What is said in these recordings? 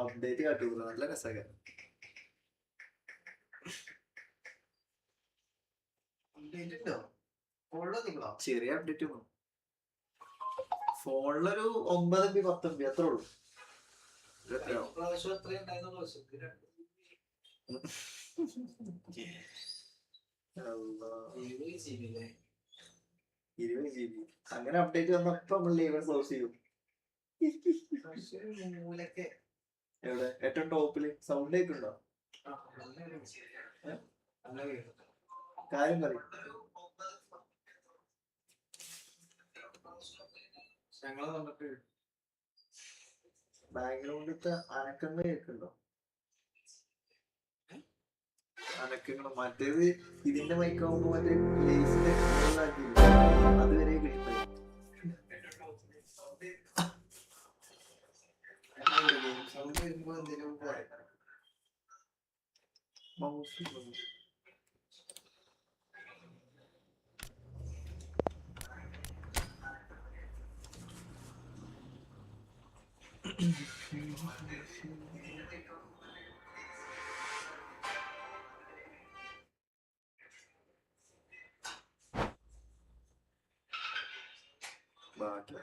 Update കാട്ടൂല, നല്ല രസമൊക്കെ. ചെറിയ update ഫോണിലൊരു 9 MB 10 MB അത്രേ ഉള്ളൂ. അങ്ങനെ അപ്ഡേറ്റ് വന്നപ്പോ നമ്മൾ ലൈവ് ക്ലോസ് ചെയ്യും. എവിടെ ഏറ്റവും ടോപ്പില് സൗണ്ട് ആയിട്ടുണ്ടോ? കാര്യം പറയും. ബാക്ക്ഗ്രൗണ്ടിലത്തെ അനക്കങ്ങൾ കേൾക്കുന്നുണ്ടോ? അനക്കങ്ങൾ മറ്റേത് ഇതിന്റെ മൈക്കാവുമ്പോ മറ്റേ ലേസിന്റെ അതുവരെ കിട്ടുന്നത്. ബാക്കി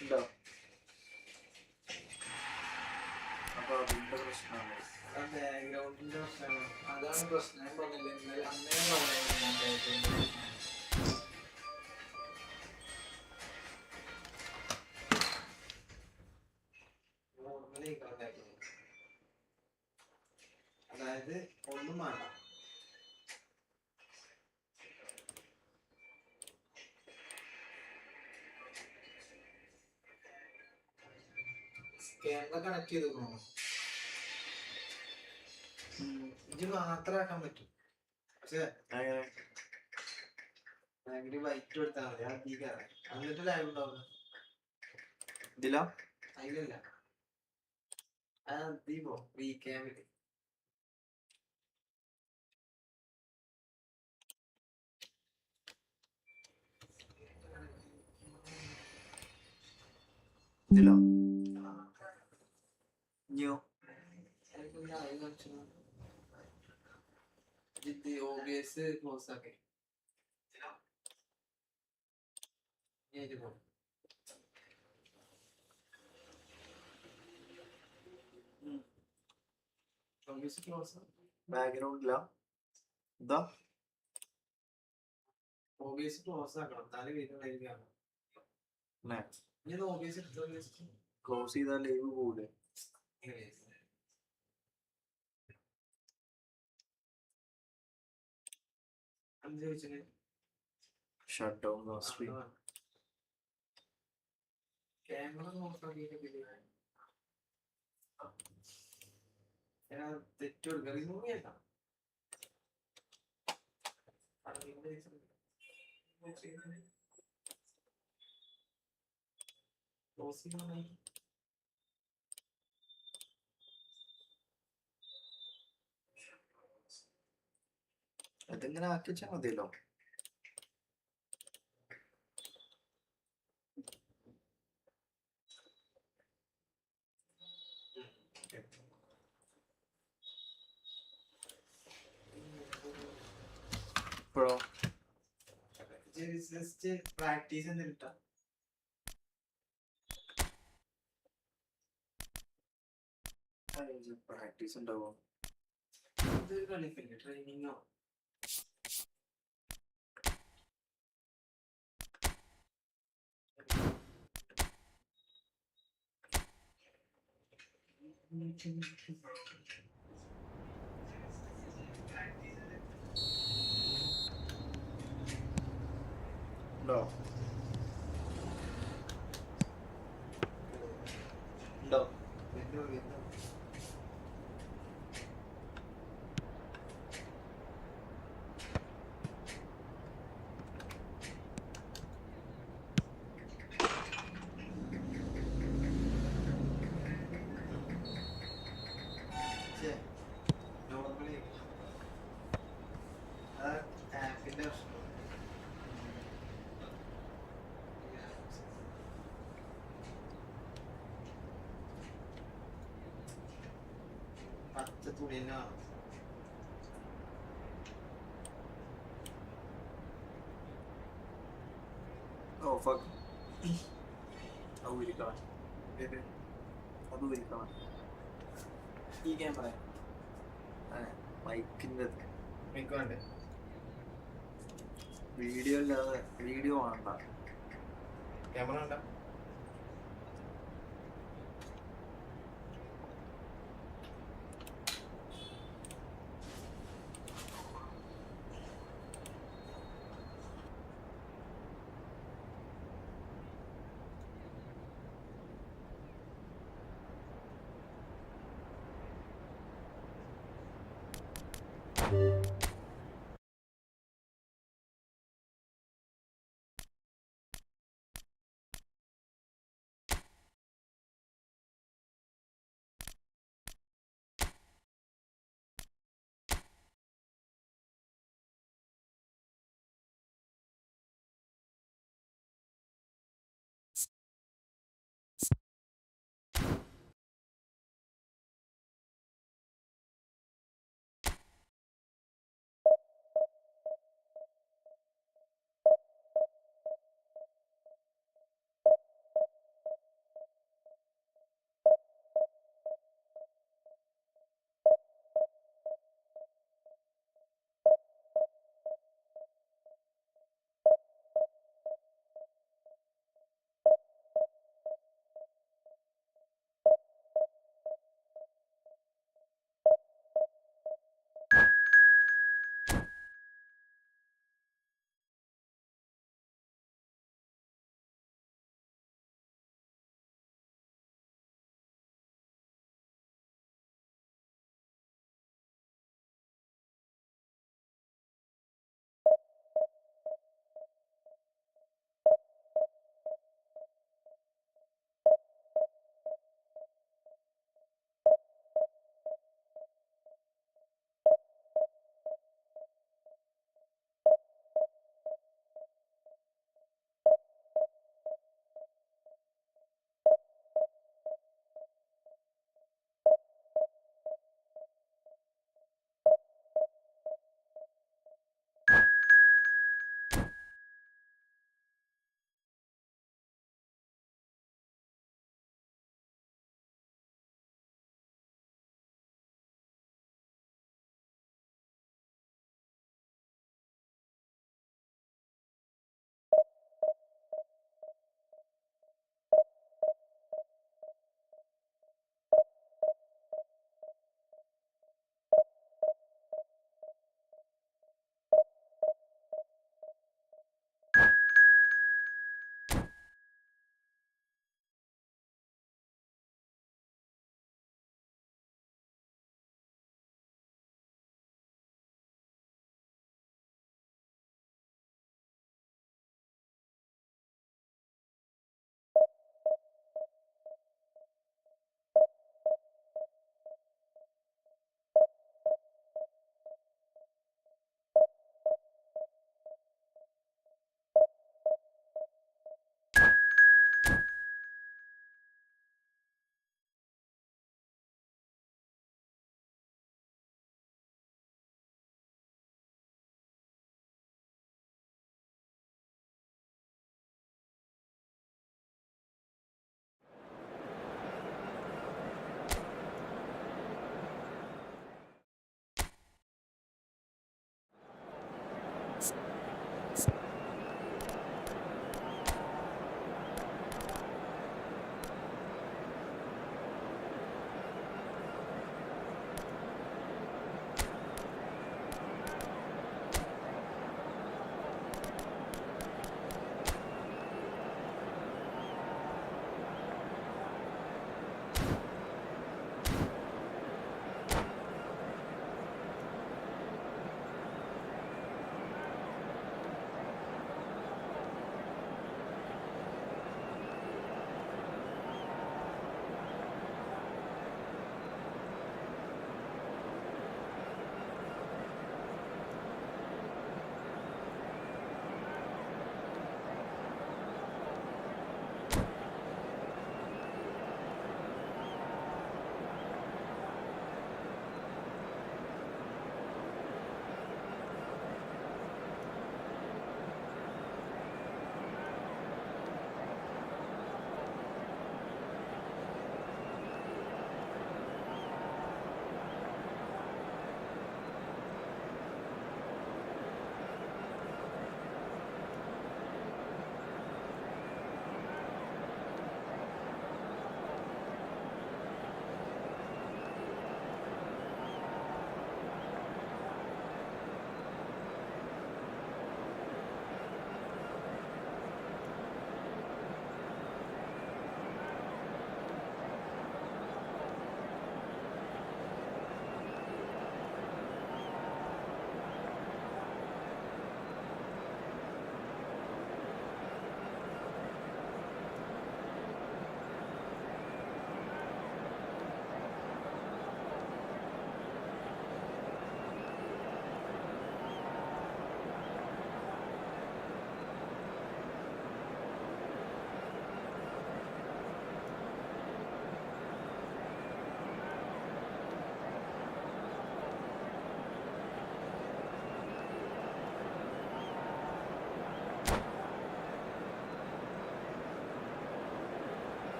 ഉണ്ടോ? അപ്പൊ അതിന്റെ പ്രശ്നമാണ്. ബാക്ക്ഗ്രൗണ്ടിന്റെ പ്രശ്നമാണ്. അതാണ് പ്രശ്നം. ഞാൻ പറഞ്ഞില്ലേ ഇന്നലെ അന്നേ അതായത് ഒന്നും വേണ്ട. ക്യാമറ കണക്ട് ചെയ്ത് ഇത് മാത്രമാക്കാൻ പറ്റും. പക്ഷെ ഭയങ്കര വൈറ്റ് എടുത്താൽ മതി. അധികം എന്നിട്ട് ലൈവ് ഉണ്ടാവുക ഇതിലോ? അതിലല്ല, ദീപോ വി ക്യാമില്. ഇതിലോ? OBS ക്ലോസ് ആക്കി ബാക്ക്ഗ്രൗണ്ടിലാ ഇതാ OBS ക്ലോസ് ആക്കണം. തല വീട്ടിലാണ് OBS ക്ലോസ് ചെയ്താൽ ലൈവ് പോകൂലേ? Shut down the stream. Camera നോക്കാക്കിയിട്ട് തെറ്റുണ്ട്. റിമൂവ് ചെയ്യണ്ട. അതെങ്ങനെ ആക്കി വെച്ചാൽ മതിയല്ലോ. ഇപ്പോഴോ ജസ്റ്റ് പ്രാക്ടീസ് എന്തിട്ടാ പ്രാക്ടീസ് ഉണ്ടാവോ ഇതൊരു കളിക്കല്ലേ ട്രെയിനിങ്ങോ ഉണ്ടോ ഉണ്ടോ എന്തോ എന്തോ നോർമലി ആപ്പിന്റെ പ്രശ്നം പച്ച തുണിനോ ഓ ഫക്ക് അത് ഊരിക്കളാം അത് ഊരിക്കളാം ഈ ക്യാമറ മൈക്കിൻ്റെ മൈക്ക് വേണ്ടേ വീഡിയോ അല്ലാതെ വീഡിയോ വേണ്ട ക്യാമറ വേണ്ട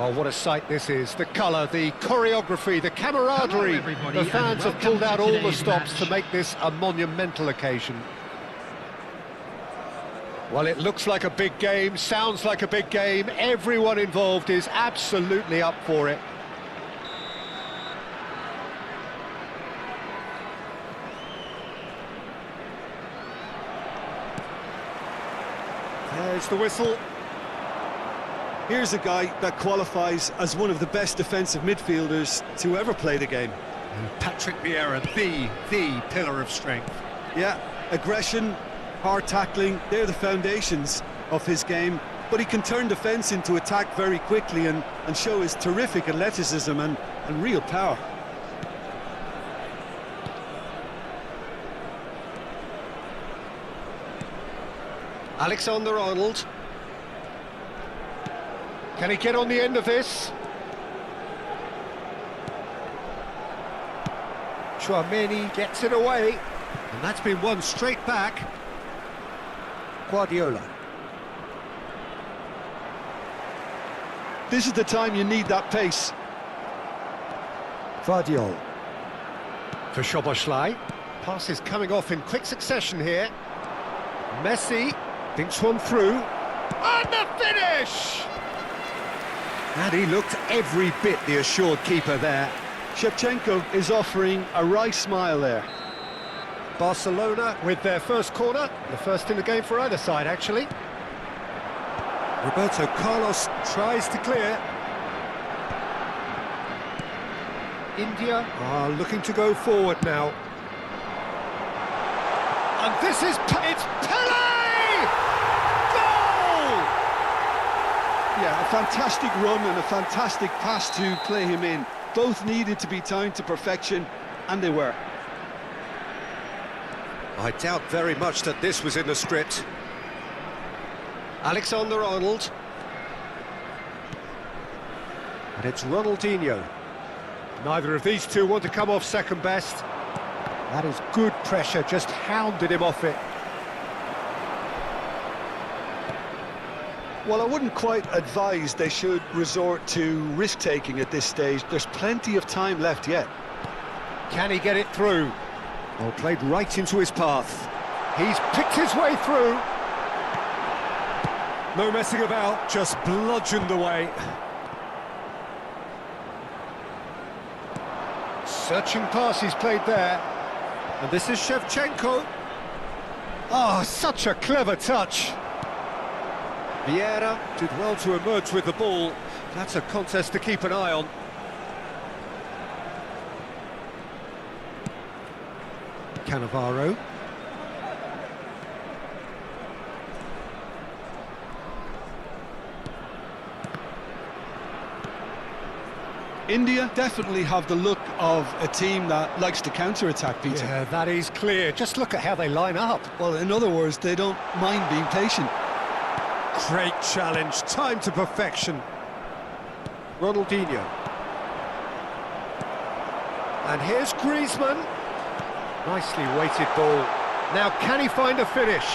Oh, what a sight this is. The colour, the choreography, the camaraderie. The fans have pulled out all the stops to make this a monumental occasion. Well, it looks like a big game, sounds like a big game. Everyone involved is absolutely up for it. There's the whistle. Here's a guy that qualifies as one of the best defensive midfielders to ever play the game. And Patrick Vieira, the pillar of strength. Yeah, aggression, hard tackling, they're the foundations of his game. But he can turn defence into attack very quickly and show his terrific athleticism and real power. Alexander-Arnold. Can he get on the end of this? Chouameni gets it away. And that's been won straight back. Guardiola. This is the time you need that pace. Vardiol. For Szoboszlai. Passes coming off in quick succession here. Messi thinks one through. And the finish! And he looked every bit the assured keeper there. Shevchenko is offering a wry smile there. Barcelona with their first corner, the first in the game for either side, actually. Roberto Carlos tries to clear. India are looking to go forward now. And this is... it's Pele! Yeah, a fantastic run and a fantastic pass to play him in. Both needed to be timed to perfection, and they were. I doubt very much that this was in the script. Alexander-Arnold. And it's Ronaldinho. Neither of these two want to come off second best. That is good pressure, just hounded him off it. Well, I wouldn't quite advise they should resort to risk-taking at this stage. There's plenty of time left yet. Can he get it through? Well, played right into his path. He's picked his way through. No messing about, just bludgeoned away. Searching pass he's played there. And this is Shevchenko. Oh, such a clever touch. Vieira did well to emerge with the ball. That's a contest to keep an eye on. Cannavaro. India definitely have the look of a team that likes to counter-attack, Peter. Yeah, that is clear. Just look at how they line up. Well, in other words, they don't mind being patient. Great challenge, time to perfection. Ronaldinho. And here's Griezmann. Nicely weighted ball. Now can he find a finish?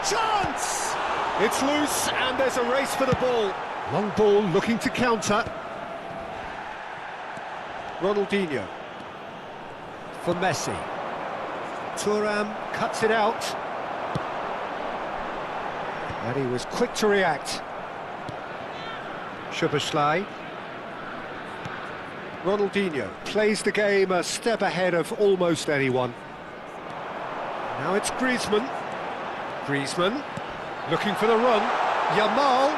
Chance! It's loose and there's a race for the ball. Long ball looking to counter. Ronaldinho. For Messi. Thuram cuts it out. And he was quick to react. Szoboszlai. Ronaldinho plays the game a step ahead of almost anyone. Now it's Griezmann. Griezmann looking for the run. Yamal.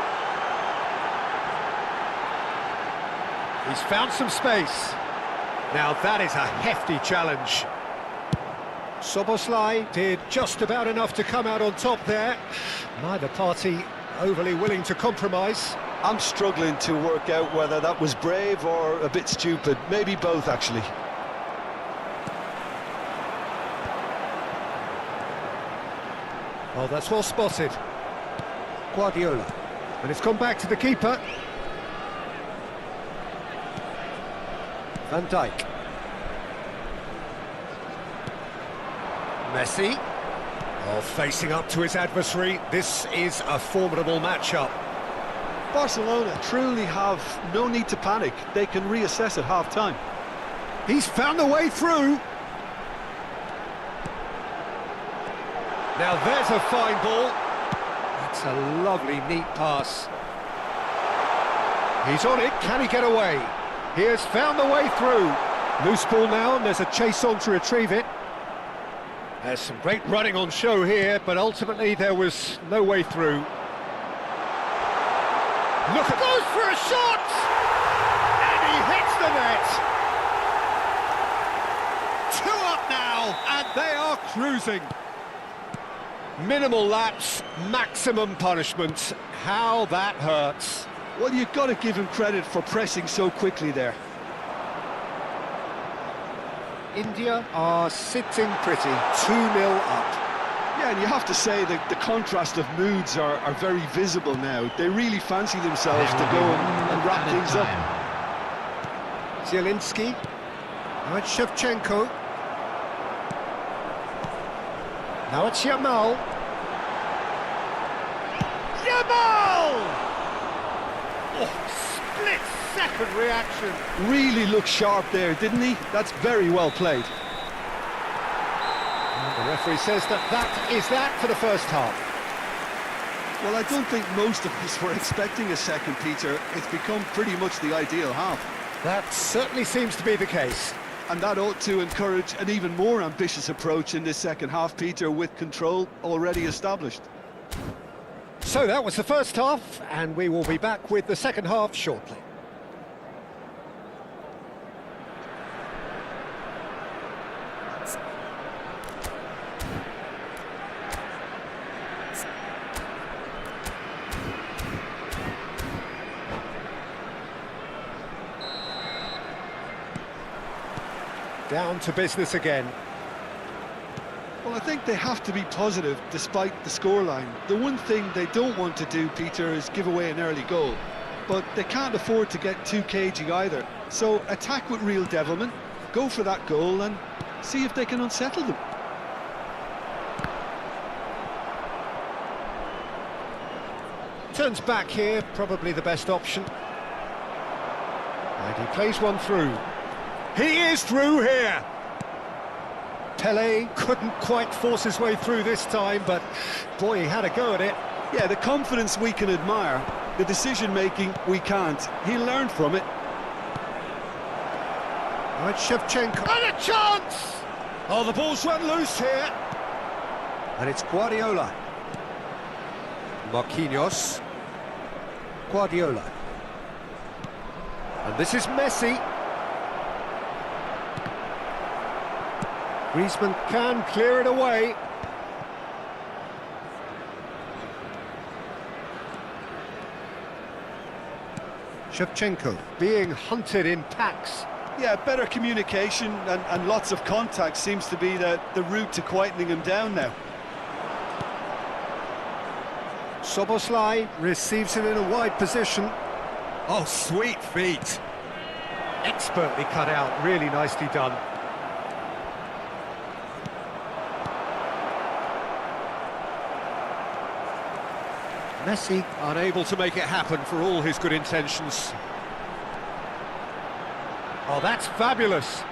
He's found some space. Now that is a hefty challenge. Szoboszlai did just about enough to come out on top there. Neither party overly willing to compromise. I'm struggling to work out whether that was brave or a bit stupid. Maybe both, actually. Oh, that's well spotted. Guardiola. And it's gone back to the keeper. Van Dijk. Messi. Oh, facing up to his adversary. This is a formidable matchup. Barcelona truly have no need to panic. They can reassess at half-time. He's found a way through. Now there's a fine ball. That's a lovely, neat pass. He's on it, can he get away? He has found the way through. Loose ball now, and there's a chase on to retrieve it. There's some great running on show here, but ultimately there was no way through. Look, goes for a shot! And he hits the net! 2 up now, and they are cruising. Minimal lapse, maximum punishment. How that hurts. Well, you've got to give him credit for pressing so quickly there. India are sitting pretty, 2-0 up. Yeah, and you have to say that the contrast of moods are very visible now. They really fancy themselves to go and wrap things up. Zielinski. Now it's Shevchenko. Now it's Yamal. Yamal! Oh, split-second reaction. Really looked sharp there, didn't he? That's very well played. The referee says that is that for the first half. Well, I don't think most of us were expecting a second, Peter. It's become pretty much the ideal half. That certainly seems to be the case. And that ought to encourage an even more ambitious approach in this second half, Peter, with control already established. So that was the first half, and we will be back with the second half shortly. Down to business again. Well, I think they have to be positive despite the scoreline. The one thing they don't want to do, Peter, is give away an early goal. But they can't afford to get too cagey either. So attack with real devilment, go for that goal and see if they can unsettle them. Turns back here, probably the best option. And he plays one through. He is through here! Pele couldn't quite force his way through this time, but boy, he had a go at it. Yeah, the confidence we can admire, the decision-making we can't. He learned from it. Right, Shevchenko. And a chance! Oh, the ball's run loose here. And it's Guardiola. Marquinhos. Guardiola. And this is Messi. Griezmann can clear it away. Shevchenko being hunted in packs. Yeah, better communication and lots of contact seems to be the route to quietening him down now. Szoboszlai receives it in a wide position. Oh, sweet feet. Expertly cut out, really nicely done. Messi unable to make it happen for all his good intentions. Oh, that's fabulous.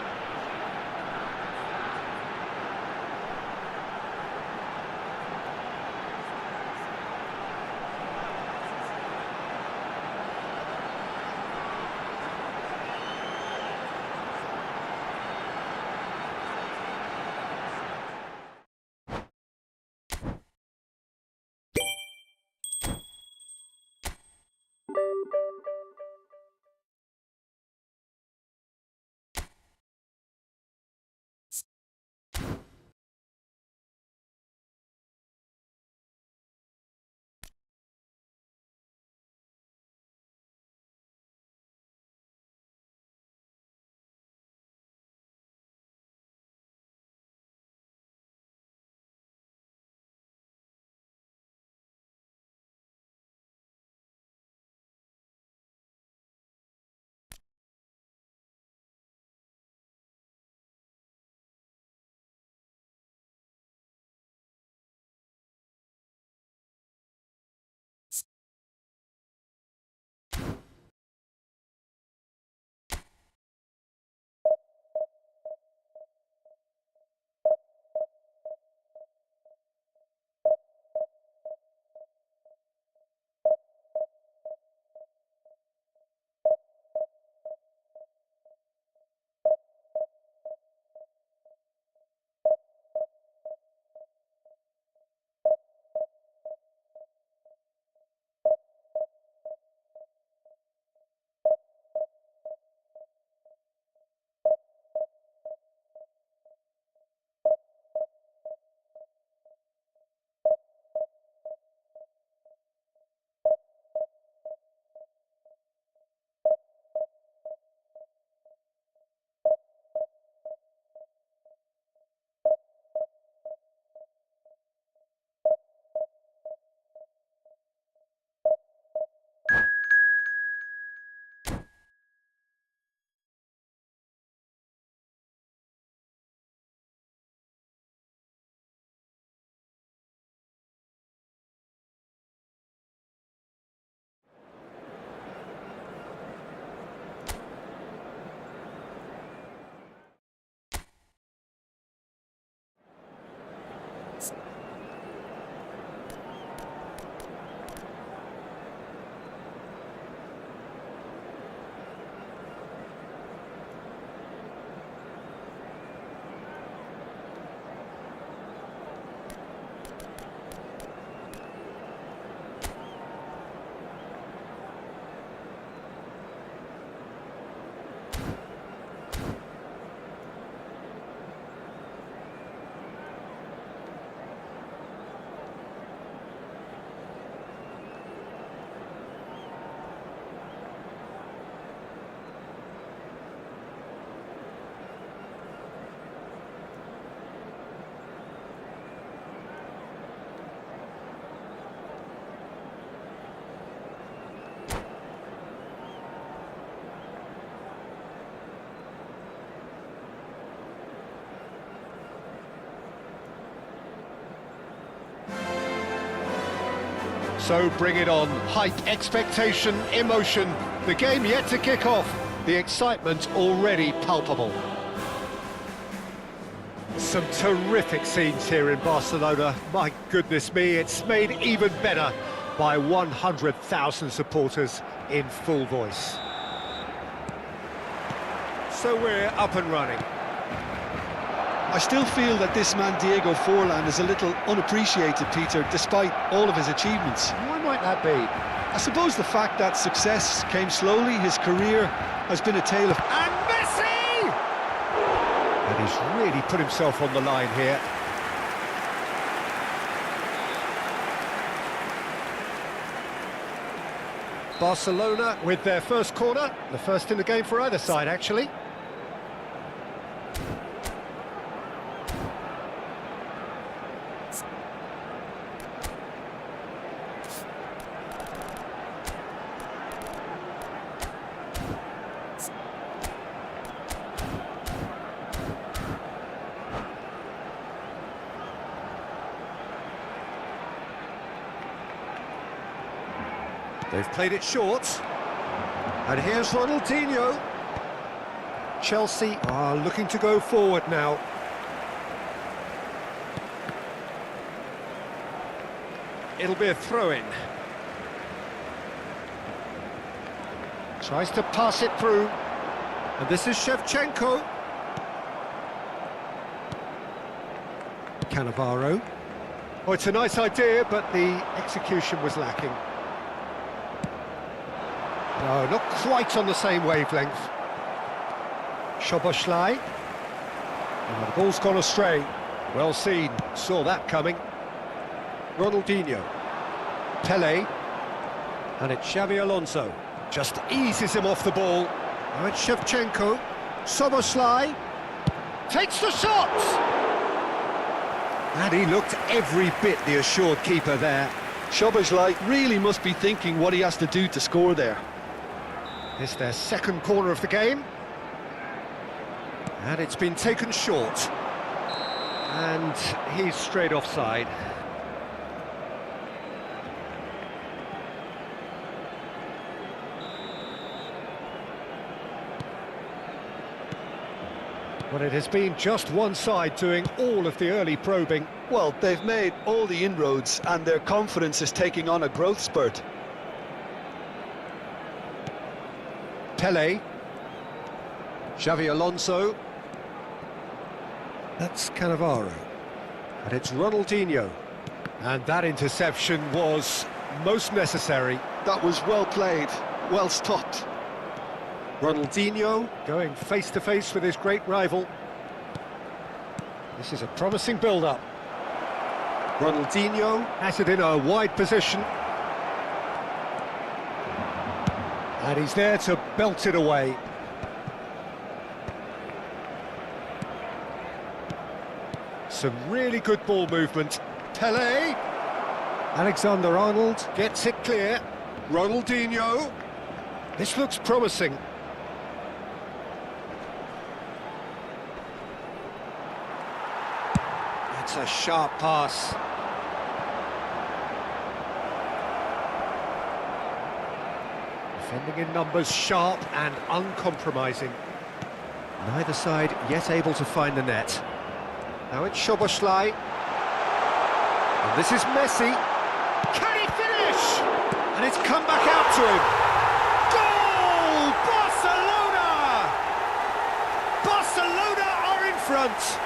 So bring it on. Hype, expectation, emotion. The game yet to kick off. The excitement already palpable. Some terrific scenes here in Barcelona. My goodness me, it's made even better by 100,000 supporters in full voice. So we're up and running. I still feel that this man Diego Forlan is a little unappreciated, Peter, despite all of his achievements. Why might that be? I suppose the fact that success came slowly, his career has been a tale of... And Messi! And he's really put himself on the line here. Barcelona with their first corner, the first in the game for either side, actually. They've played it short. And here's Ronaldinho. Chelsea are looking to go forward now. It'll be a throw-in. Tries to pass it through. And this is Shevchenko. Cannavaro. Oh, it's a nice idea, but the execution was lacking. No, not quite on the same wavelength. Szoboszlai. Oh, the ball's gone astray. Well seen, saw that coming. Ronaldinho. Pele. And it's Xavi Alonso. Just eases him off the ball. Now it's Shevchenko. Szoboszlai. Takes the shot! And he looked every bit the assured keeper there. Szoboszlai really must be thinking what he has to do to score there. It's their second corner of the game. And it's been taken short. And he's straight offside. But it has been just one side doing all of the early probing. Well, they've made all the inroads and their confidence is taking on a growth spurt. Pele. Xavi Alonso. That's Cannavaro. And it's Ronaldinho. And that interception was most necessary. That was well played, well stopped. Ronaldinho going face-to-face with his great rival. This is a promising build-up. Ronaldinho has it in a wide position. And he's there to belt it away. Some really good ball movement. Pele. Alexander-Arnold gets it clear. Ronaldinho. This looks promising. It's a sharp pass. Defending in numbers, sharp and uncompromising. Neither side yet able to find the net. Now it's Szoboszlai. And this is Messi. Can he finish? And it's come back out to him. Goal! Barcelona! Barcelona are in front.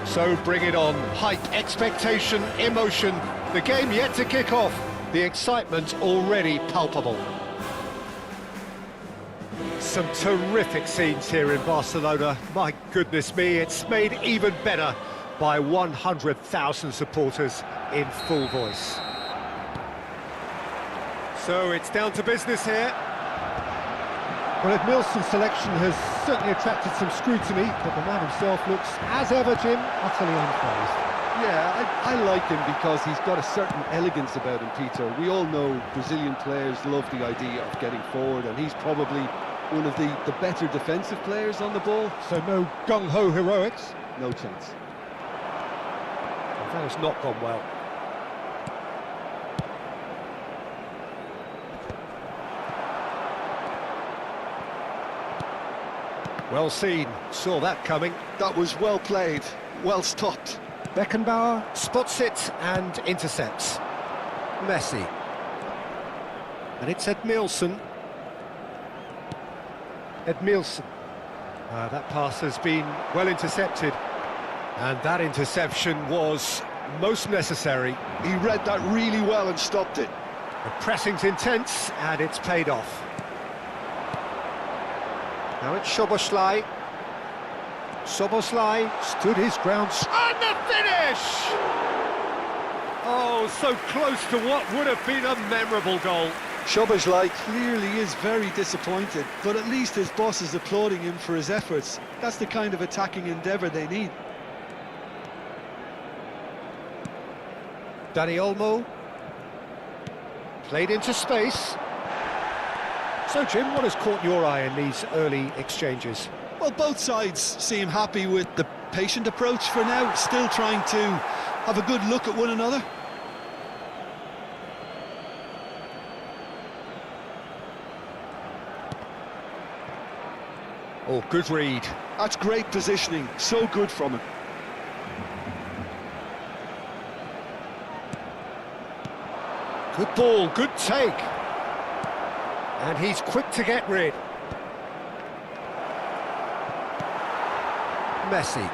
So bring it on. Hype, expectation, emotion. The game yet to kick off. The excitement already palpable. Some terrific scenes here in Barcelona. My goodness me, it's made even better by 100,000 supporters in full voice. So it's down to business here. Well, Edmilson's selection has certainly attracted some scrutiny, but the man himself looks, as ever, Jim, utterly unfazed. Yeah, I like him because he's got a certain elegance about him, Peter. We all know Brazilian players love the idea of getting forward, and he's probably one of the better defensive players on the ball. So no gung-ho heroics? No chance. That has not gone well. Well seen, saw that coming. That was well played, well stopped. Beckenbauer Spots it and intercepts. Messi. And it's Edmilson. Edmilson. That pass has been well intercepted. And that interception was most necessary. He read that really well and stopped it. The pressing's intense and it's paid off. Now it's Szoboszlai. Szoboszlai stood his ground. And the finish! Oh, so close to what would have been a memorable goal. Szoboszlai clearly is very disappointed, but at least his boss is applauding him for his efforts. That's the kind of attacking endeavour they need. Dani Olmo. Played into space. So, Jim, what has caught your eye in these early exchanges? Well, both sides seem happy with the patient approach for now, still trying to have a good look at one another. Oh, good read. That's great positioning, so good from him. Good ball, good take. And he's quick to get rid. Messi.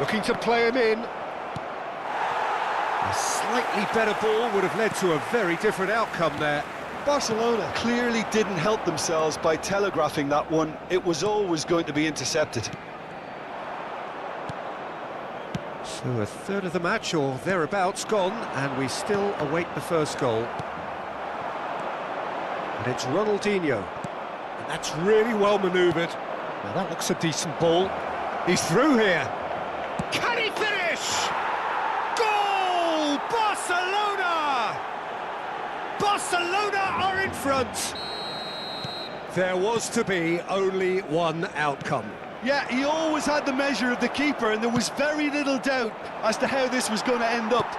Looking to play him in. A slightly better ball would have led to a very different outcome there. Barcelona clearly didn't help themselves by telegraphing that one. It was always going to be intercepted. So a third of the match or thereabouts gone, and we still await the first goal. And it's Ronaldinho. And that's really well manoeuvred. Now that looks a decent ball. He's through here. Can he finish? Goal! Barcelona! Barcelona are in front. There was to be only one outcome. Yeah, he always had the measure of the keeper, and there was very little doubt as to how this was going to end up.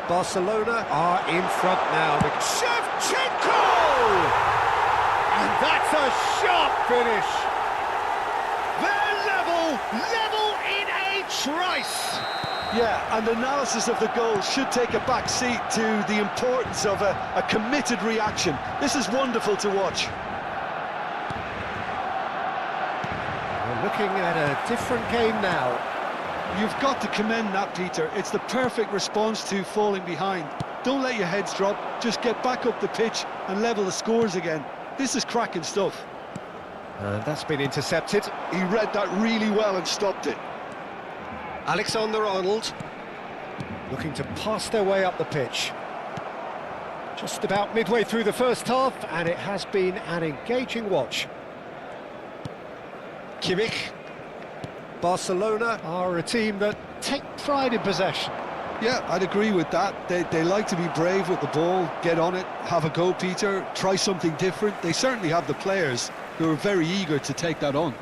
Barcelona are in front now. Shevchenko! And that's a sharp finish. They're level in a trice. Yeah, and analysis of the goal should take a back seat to the importance of a committed reaction. This is wonderful to watch. We're looking at a different game now. You've got to commend that, Peter. It's the perfect response to falling behind. Don't let your heads drop, just get back up the pitch and level the scores again. This is cracking stuff. And that's been intercepted. He read that really well and stopped it. Alexander-Arnold looking to pass their way up the pitch. Just about midway through the first half, and it has been an engaging watch. Kimmich. Barcelona are a team that take pride in possession. Yeah, I'd agree with that. They like to be brave with the ball, get on it, have a go, Peter, try something different. They certainly have the players who are very eager to take that on.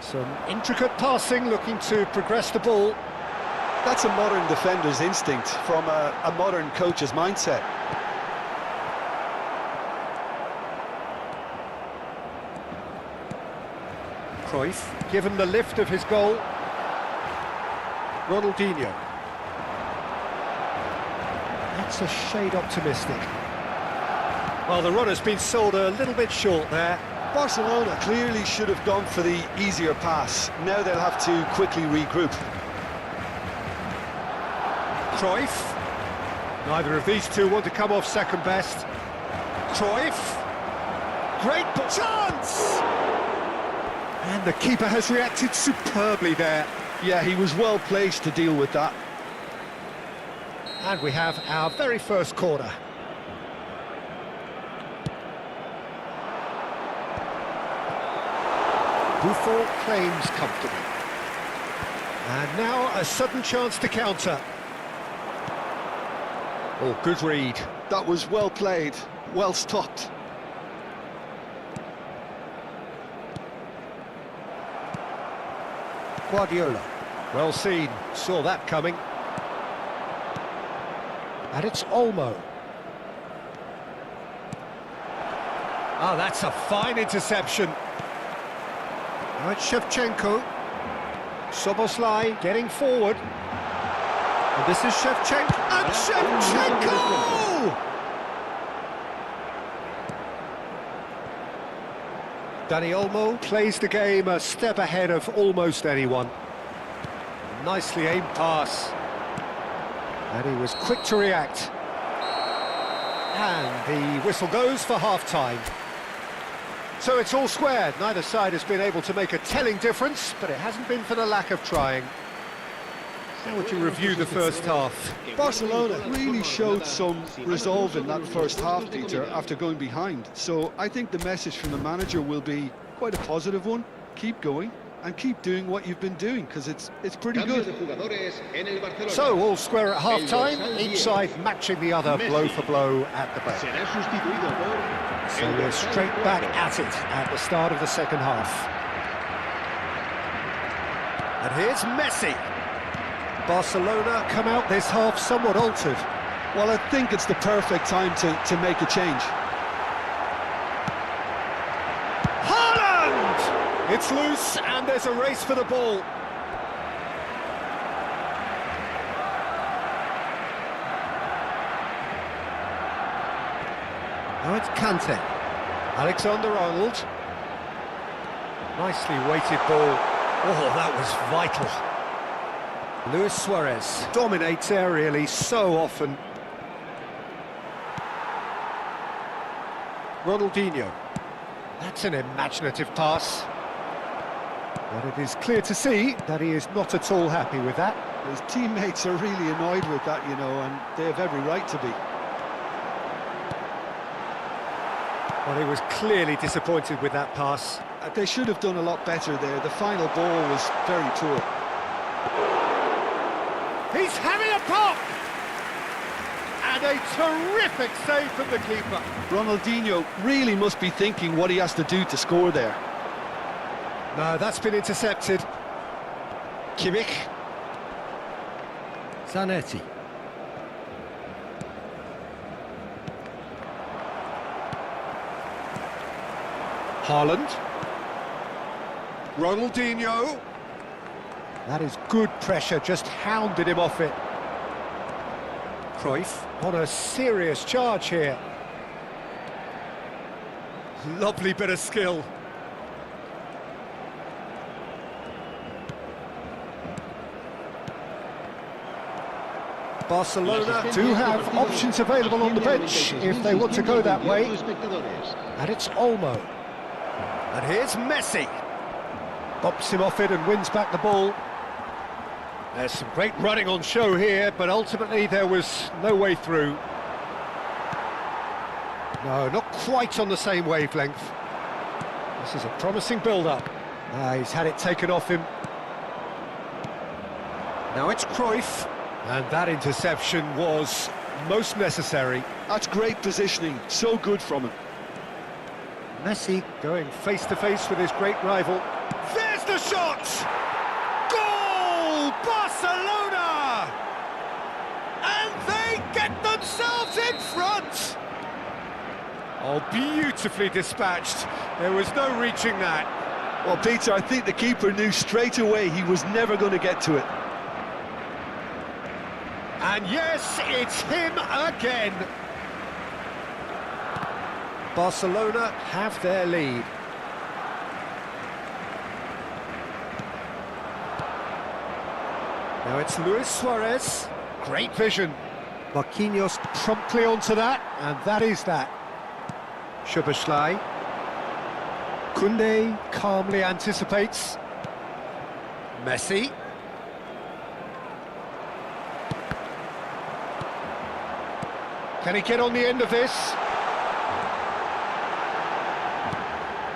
Some intricate passing, looking to progress the ball. That's a modern defender's instinct from a modern coach's mindset. Cruyff, given the lift of his goal. Ronaldinho. That's a shade optimistic. Well, the run has been sold a little bit short there. Barcelona clearly should have gone for the easier pass. Now they'll have to quickly regroup. Cruyff. Neither of these two want to come off second best. Cruyff. Great chance! And the keeper has reacted superbly there. Yeah, he was well placed to deal with that. And we have our very first corner. Buffon claims comfortably. And now a sudden chance to counter. Oh, good read. That was well played, well stopped. Guardiola. Well seen, saw that coming. And it's Olmo. Oh, that's a fine interception. Now it's Shevchenko. Soboslai getting forward. And this is Shevchenko. And Shevchenko! Dani Olmo plays the game a step ahead of almost anyone. Nicely aimed pass. And he was quick to react. And the whistle goes for half-time. So it's all squared. Neither side has been able to make a telling difference, but it hasn't been for the lack of trying. How would you review the first half? Barcelona really showed some resolve in that first half, Peter, after going behind. So I think the message from the manager will be quite a positive one. Keep going and keep doing what you've been doing, because it's pretty good. So all square at half-time, each side matching the other blow for blow at the break. So we're straight back at it at the start of the second half. And here's Messi. Barcelona come out this half somewhat altered. Well, I think it's the perfect time to make a change. Haaland! It's loose and there's a race for the ball. Now it's Kante. Alexander-Arnold. Nicely weighted ball. Oh, that was vital. Luis Suarez dominates aerially so often. Ronaldinho. That's an imaginative pass. But it is clear to see that he is not at all happy with that. His teammates are really annoyed with that, you know, and they have every right to be. Well, he was clearly disappointed with that pass. They should have done a lot better there. The final ball was very poor. He's having a pop! And a terrific save from the keeper. Ronaldinho really must be thinking what he has to do to score there. No, that's been intercepted. Kimmich. Zanetti. Haaland. Ronaldinho. That is good pressure, just hounded him off it. Cruyff on a serious charge here. Lovely bit of skill. Barcelona do have options available on the bench if they want to go that way. And it's Olmo. And here's Messi. Bops him off it and wins back the ball. There's some great running on show here, but ultimately there was no way through. No, not quite on the same wavelength. This is a promising build-up. He's had it taken off him. Now it's Cruyff. And that interception was most necessary. That's great positioning, so good from him. Messi going face-to-face with his great rival. There's the shot! Goal! Barcelona! And they get themselves in front! Oh, beautifully dispatched. There was no reaching that. Well, Peter, I think the keeper knew straight away he was never going to get to it. And yes, it's him again. Barcelona have their lead. Now it's Luis Suarez. Great vision. Marquinhos promptly onto that, and that is that. Szoboszlai. Koundé calmly anticipates. Messi. Can he get on the end of this?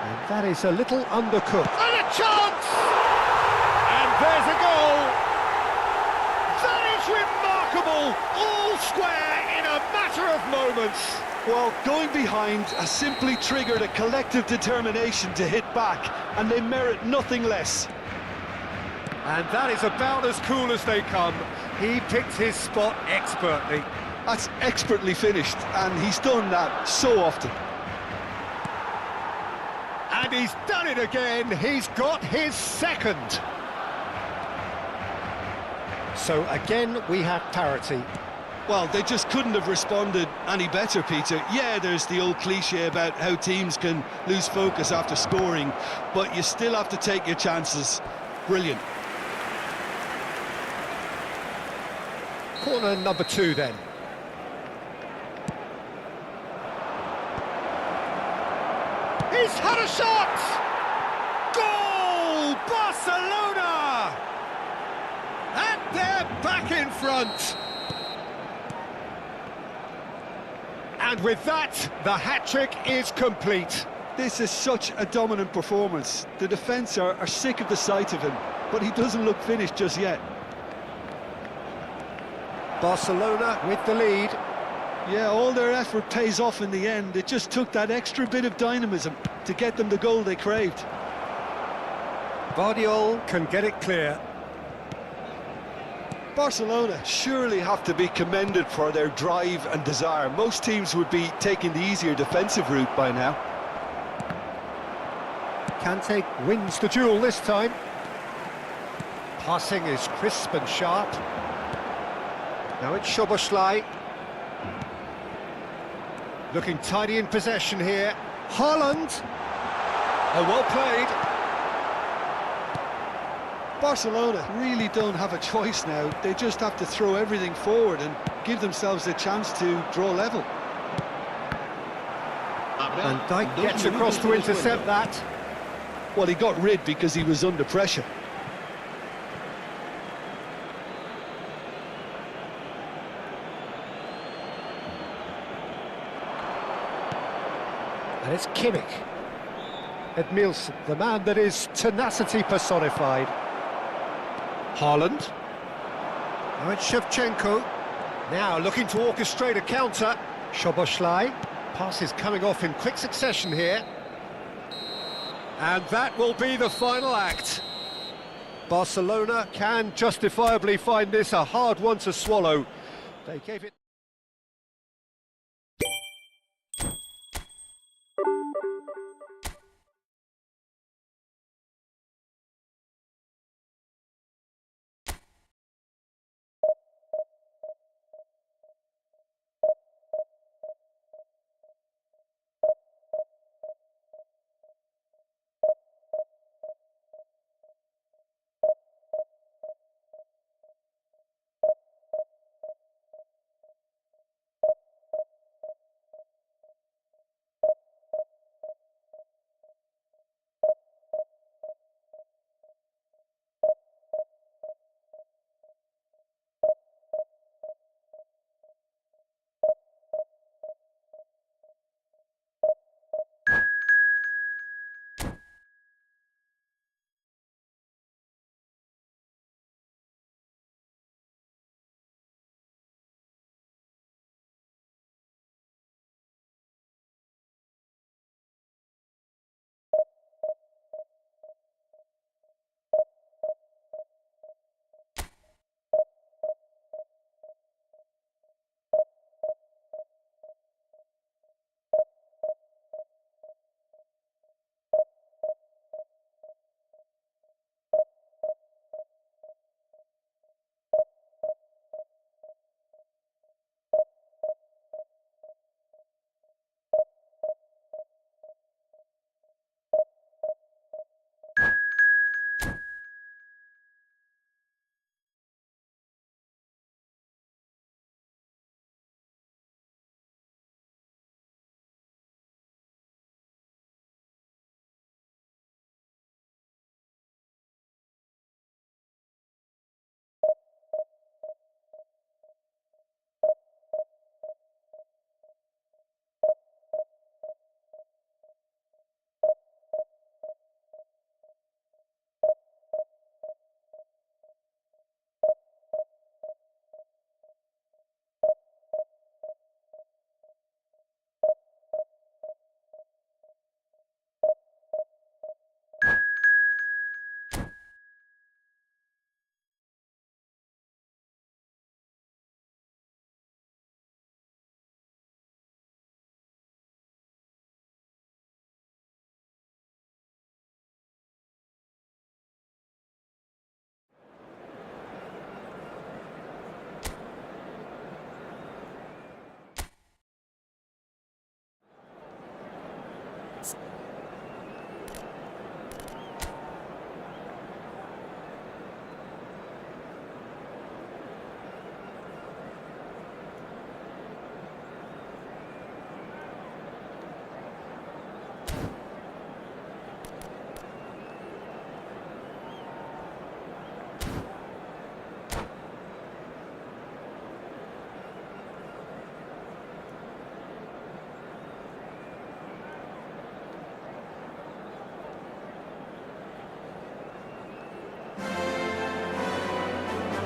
And that is a little undercooked. And a chance! And there's a goal! That is remarkable! All square in a matter of moments. Well, going behind has simply triggered a collective determination to hit back, and they merit nothing less. And that is about as cool as they come. He picked his spot expertly. That's expertly finished, and he's done that so often. And he's done it again. He's got his second. So again, we have parity. Well, they just couldn't have responded any better, Peter. Yeah, there's the old cliche about how teams can lose focus after scoring, but you still have to take your chances. Brilliant. Corner number 2 then. He's had a shot! Goal! Barcelona! And they're back in front. And with that, the hat-trick is complete. This is such a dominant performance. The defence are sick of the sight of him, but he doesn't look finished just yet. Barcelona with the lead. Yeah, all their effort pays off in the end. It just took that extra bit of dynamism to get them the goal they craved. Guardiola can get it clear. Barcelona surely have to be commended for their drive and desire. Most teams would be taking the easier defensive route by now. Kante wins the duel this time. Passing is crisp and sharp. Now it's Szoboszlai. Looking tidy in possession here. Haaland. Oh, well played. Barcelona really don't have a choice now. They just have to throw everything forward and give themselves a chance to draw level. And Dijk gets across to intercept that. Well, he got rid because he was under pressure. And it's Kimmich. Edmilson, the man that is tenacity personified. Haaland. Now it's Shevchenko. Now looking to orchestrate a counter. Szoboszlai. Passes coming off in quick succession here. And that will be the final act. Barcelona can justifiably find this a hard one to swallow. They gave it...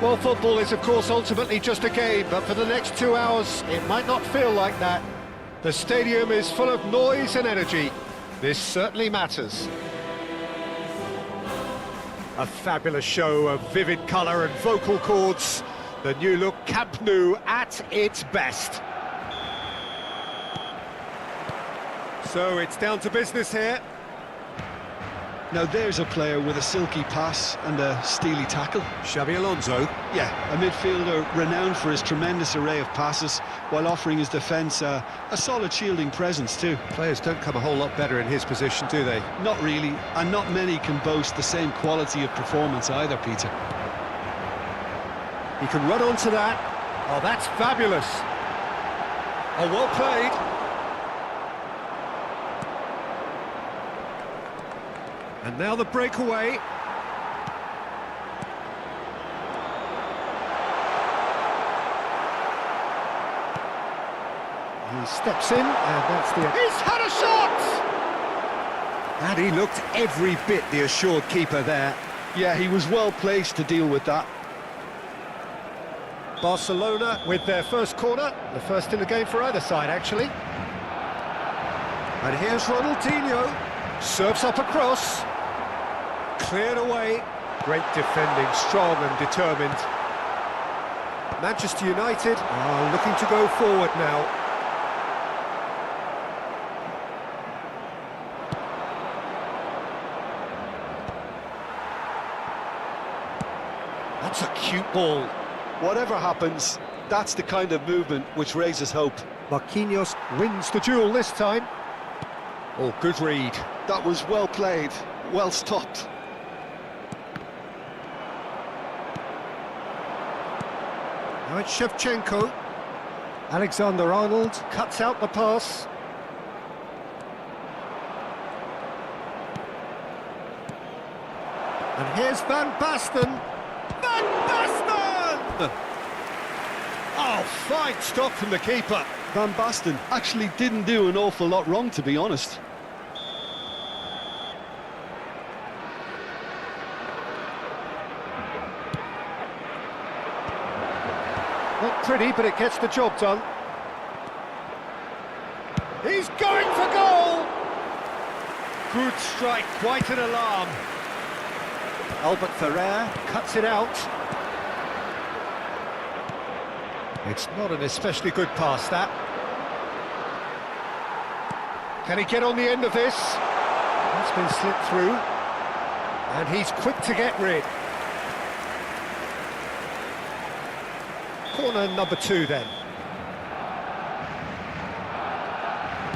Well, football is, of course, ultimately just a game, but for the next 2 hours, it might not feel like that. The stadium is full of noise and energy. This certainly matters. A fabulous show of vivid colour and vocal cords. The new look Camp Nou at its best. So it's down to business here. Now there's a player with a silky pass and a steely tackle. Xabi Alonso. Yeah, a midfielder renowned for his tremendous array of passes while offering his defence a solid shielding presence too. Players don't come a whole lot better in his position, do they? Not really, and not many can boast the same quality of performance either, Peter. He can run onto that. Oh, that's fabulous. Oh, well played. And now the breakaway. He steps in, and that's the... He's had a shot! And he looked every bit the assured keeper there. Yeah, he was well placed to deal with that. Barcelona with their first corner, the first in the game for either side, actually. And here's Ronaldinho, serves up across, cleared away. Great defending, strong and determined. Manchester United are looking to go forward now. That's a cute ball. Whatever happens, that's the kind of movement which raises hope. Marquinhos wins the duel this time. Oh, good read. That was well played, well stopped. Now it's Shevchenko. Alexander-Arnold cuts out the pass. And here's Van Basten. Van Basten! Oh, fine stop from the keeper. Van Basten actually didn't do an awful lot wrong, to be honest. Not pretty, but it gets the job done. He's going for goal! Good strike, quite an alarm. Albert Ferrer cuts it out. It's not an especially good pass, that. Can he get on the end of this? That's been slipped through. And he's quick to get rid. Corner number 2 then.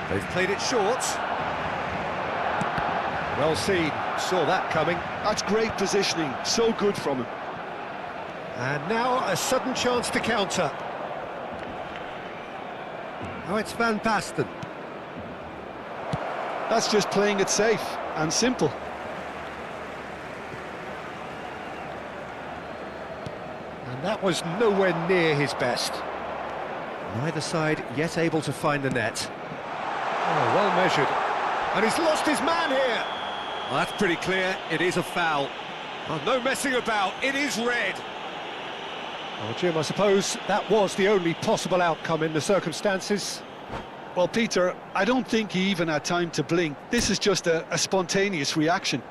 They've played it short. Well seen, saw that coming. That's great positioning, so good from him. And now a sudden chance to counter. Now it's Van Basten. That's just playing it safe and simple. And that was nowhere near his best. Neither side yet able to find the net. Oh, well measured. And he's lost his man here. Well, that's pretty clear. It is a foul. Oh, no messing about. It is red. Well, Jim, I suppose that was the only possible outcome in the circumstances. Well, Peter, I don't think he even had time to blink. This is just a spontaneous reaction.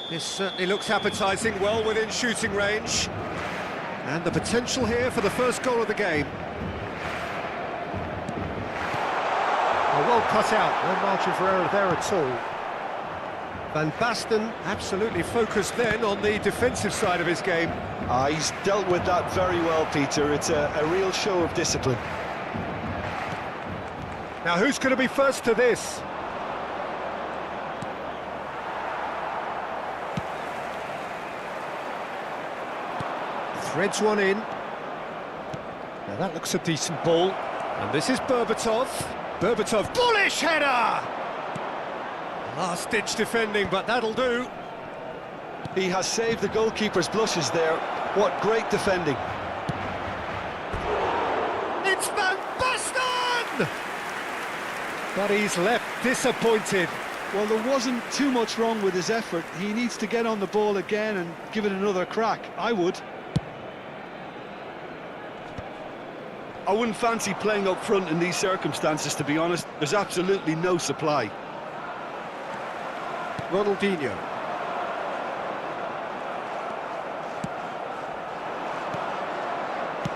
This certainly looks appetising, well within shooting range. And the potential here for the first goal of the game. Oh, well cut out, no margin for error there at all. Van Basten absolutely focused then on the defensive side of his game. He's dealt with that very well, Peter. It's a real show of discipline. Now who's going to be first to this? Threads one in. Now that looks a decent ball. And this is Berbatov. Berbatov, bullish header! Last-ditch defending, but that'll do. He has saved the goalkeeper's blushes there. What great defending. It's Van Basten! But he's left disappointed. Well, there wasn't too much wrong with his effort. He needs to get on the ball again and give it another crack. I would. I wouldn't fancy playing up front in these circumstances, to be honest. There's absolutely no supply. Ronaldinho.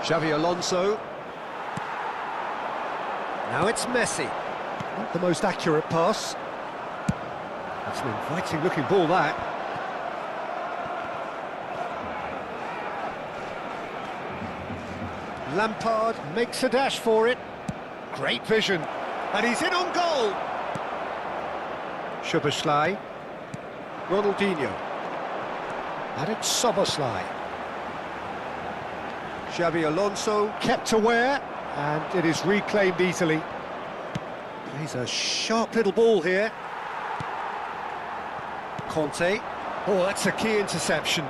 Xavi Alonso. Now it's Messi. Not the most accurate pass. That's an inviting looking ball, that. Lampard makes a dash for it. Great vision. And he's in on goal. Szoboszlai. Ronaldinho. And it's Szoboszlai. Xavi Alonso kept aware, and it is reclaimed easily. He's a sharp little ball here. Conte. Oh, that's a key interception.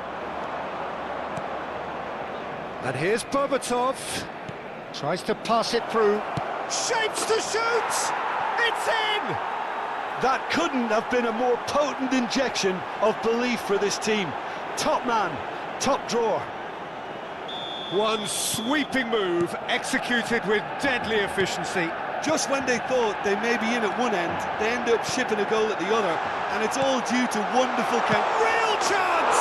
And here's Berbatov. Tries to pass it through. Shapes to shoot! It's in! That couldn't have been a more potent injection of belief for this team. Top man, top drawer. One sweeping move, executed with deadly efficiency. Just when they thought they may be in at one end, they end up shipping a goal at the other, and it's all due to wonderful Real chance!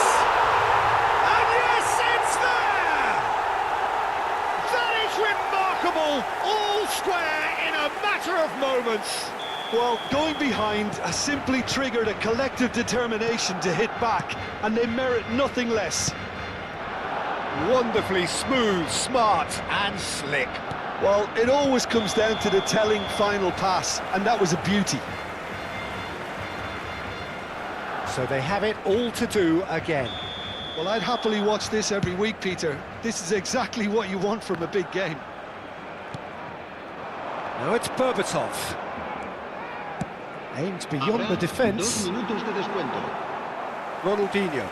And yes, it's there! That is remarkable! All square in a matter of moments. Well, going behind has simply triggered a collective determination to hit back, and they merit nothing less. Wonderfully smooth, smart and slick. Well, it always comes down to the telling final pass, and that was a beauty. So they have it all to do again. Well, I'd happily watch this every week, Peter. This is exactly what you want from a big game. Now it's Berbatov. Aims beyond the defence. Ronaldinho.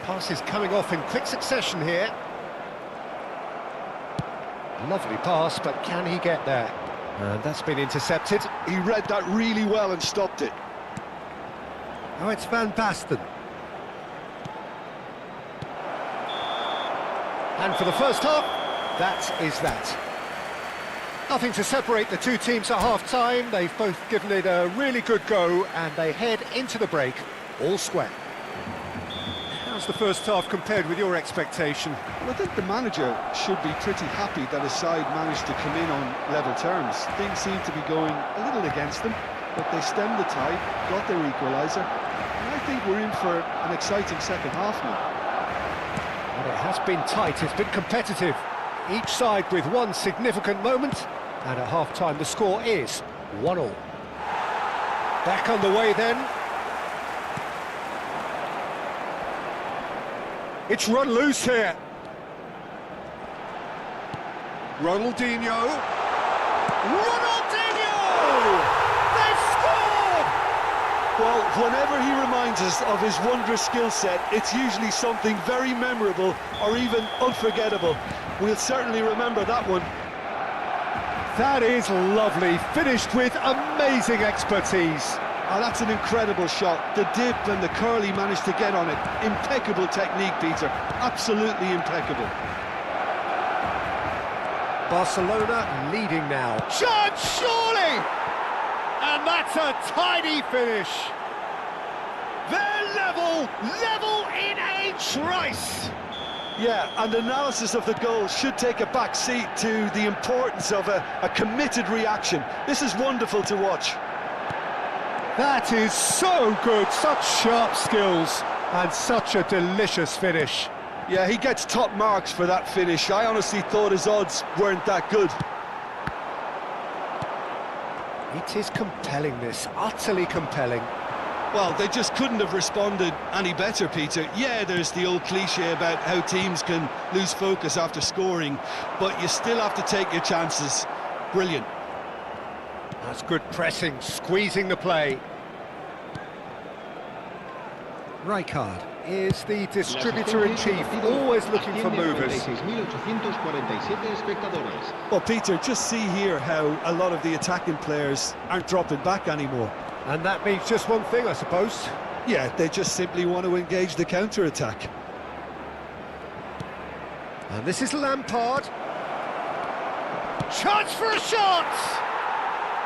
Pass is coming off in quick succession here. Lovely pass, but can he get there? And that's been intercepted. He read that really well and stopped it. Now it's Van Basten. And for the first half, that is that. Nothing to separate the two teams at half-time. They've both given it a really good go, and they head into the break all square. How's the first half compared with your expectation? Well, I think the manager should be pretty happy that his side managed to come in on level terms. Things seem to be going a little against them, but they stemmed the tide, got their equaliser, and I think we're in for an exciting second half now. And it has been tight, it's been competitive. Each side with one significant moment, and at half-time the score is 1-1. Back on the way then. It's run loose here. Ronaldinho. Ronaldinho! They've scored! Well, whenever he reminds us of his wondrous skill set, it's usually something very memorable or even unforgettable. We'll certainly remember that one. That is lovely, finished with amazing expertise. Oh, that's an incredible shot. The dip and the curl he managed to get on it. Impeccable technique, Peter. Absolutely impeccable. Barcelona leading now. Chance, surely! And that's a tidy finish. They're level in a trice. Yeah, and analysis of the goal should take a back seat to the importance of a committed reaction. This is wonderful to watch. That is so good, such sharp skills, and such a delicious finish. Yeah, he gets top marks for that finish. I honestly thought his odds weren't that good. It is compelling, this, utterly compelling. Well, they just couldn't have responded any better, Peter. Yeah, there's the old cliche about how teams can lose focus after scoring, but you still have to take your chances. Brilliant. That's good pressing, squeezing the play. Rijkaard. is the distributor-in-chief, always looking for movers. Well, Peter, just see here how a lot of the attacking players aren't dropping back anymore. And that means just one thing, I suppose. Yeah, they just simply want to engage the counter-attack. And this is Lampard. Chance for a shot!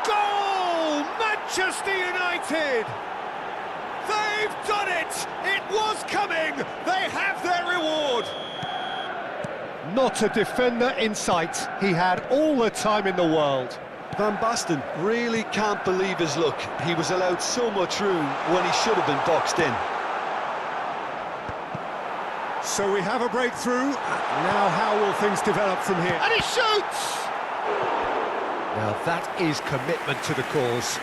Goal! Manchester United! They've done it! It was coming! They have their reward! Not a defender in sight. He had all the time in the world. Van Basten really can't believe his luck. He was allowed so much room when he should have been boxed in. So we have a breakthrough. Now how will things develop from here? And he shoots! Now that is commitment to the cause.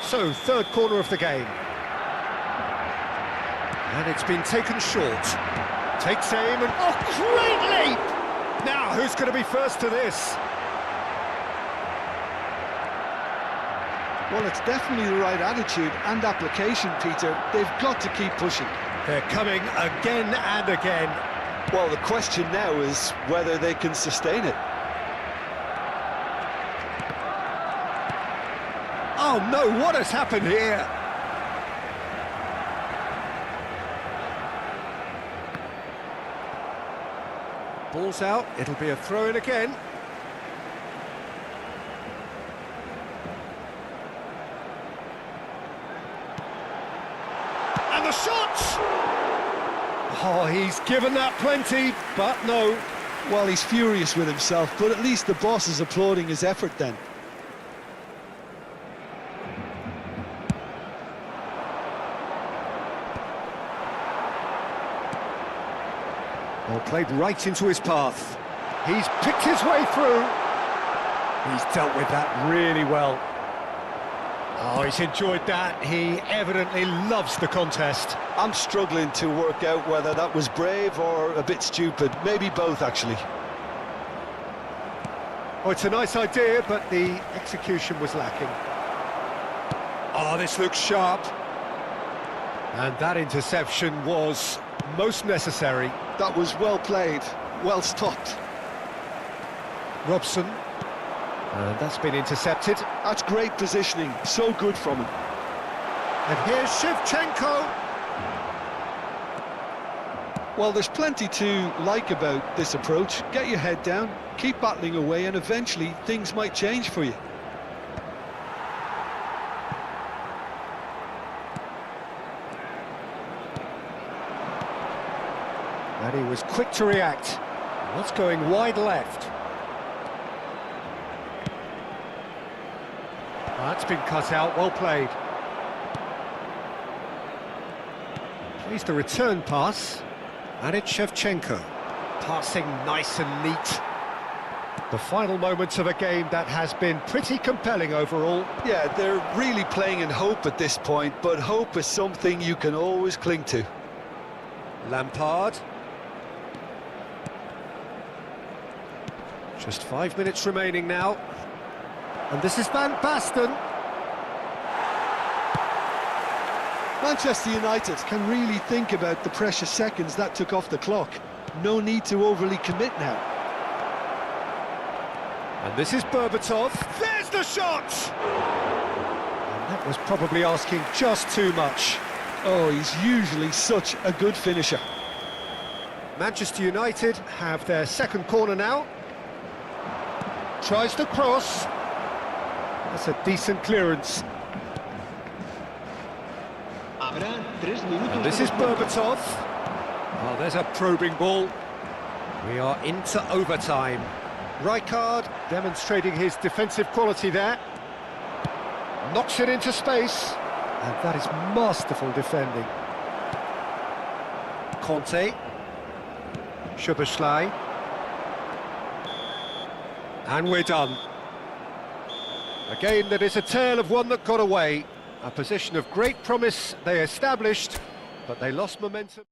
So, third corner of the game. And it's been taken short. Takes aim and... oh, great leap! Now, who's going to be first to this? Well, it's definitely the right attitude and application, Peter. They've got to keep pushing. They're coming again and again. Well, the question now is whether they can sustain it. Oh no, what has happened here? Ball's out, it'll be a throw-in again. And the shot! Oh, he's given that plenty, but no. Well, he's furious with himself, but at least the boss is applauding his effort then. Well, played right into his path. He's picked his way through. He's dealt with that really well. Oh, he's enjoyed that. He evidently loves the contest. I'm struggling to work out whether that was brave or a bit stupid. Maybe both, actually. Oh, it's a nice idea, but the execution was lacking. Oh, this looks sharp. And that interception was most necessary. That was well played, well stopped. Robson. And that's been intercepted. That's great positioning, so good from him. And here's Shevchenko. Well, there's plenty to like about this approach. Get your head down, keep battling away, and eventually things might change for you. And he was quick to react. That's going wide left. That's been cut out, well played. Plays the return pass. And it's Shevchenko. Passing nice and neat. The final moments of a game that has been pretty compelling overall. Yeah, they're really playing in hope at this point, but hope is something you can always cling to. Lampard. Just 5 minutes remaining now. And this is Van Basten. Manchester United can really think about the precious seconds that took off the clock. No need to overly commit now. And this is Berbatov. There's the shot! And that was probably asking just too much. Oh, he's usually such a good finisher. Manchester United have their second corner now. Tries to cross. That's a decent clearance. And this is Berbatov. Oh, there's a probing ball. We are into overtime. Rijkaard demonstrating his defensive quality there. Knocks it into space. And that is masterful defending. Conte. Szoboszlai. And we're done. A game that is a tale of one that got away. A position of great promise they established, but they lost momentum.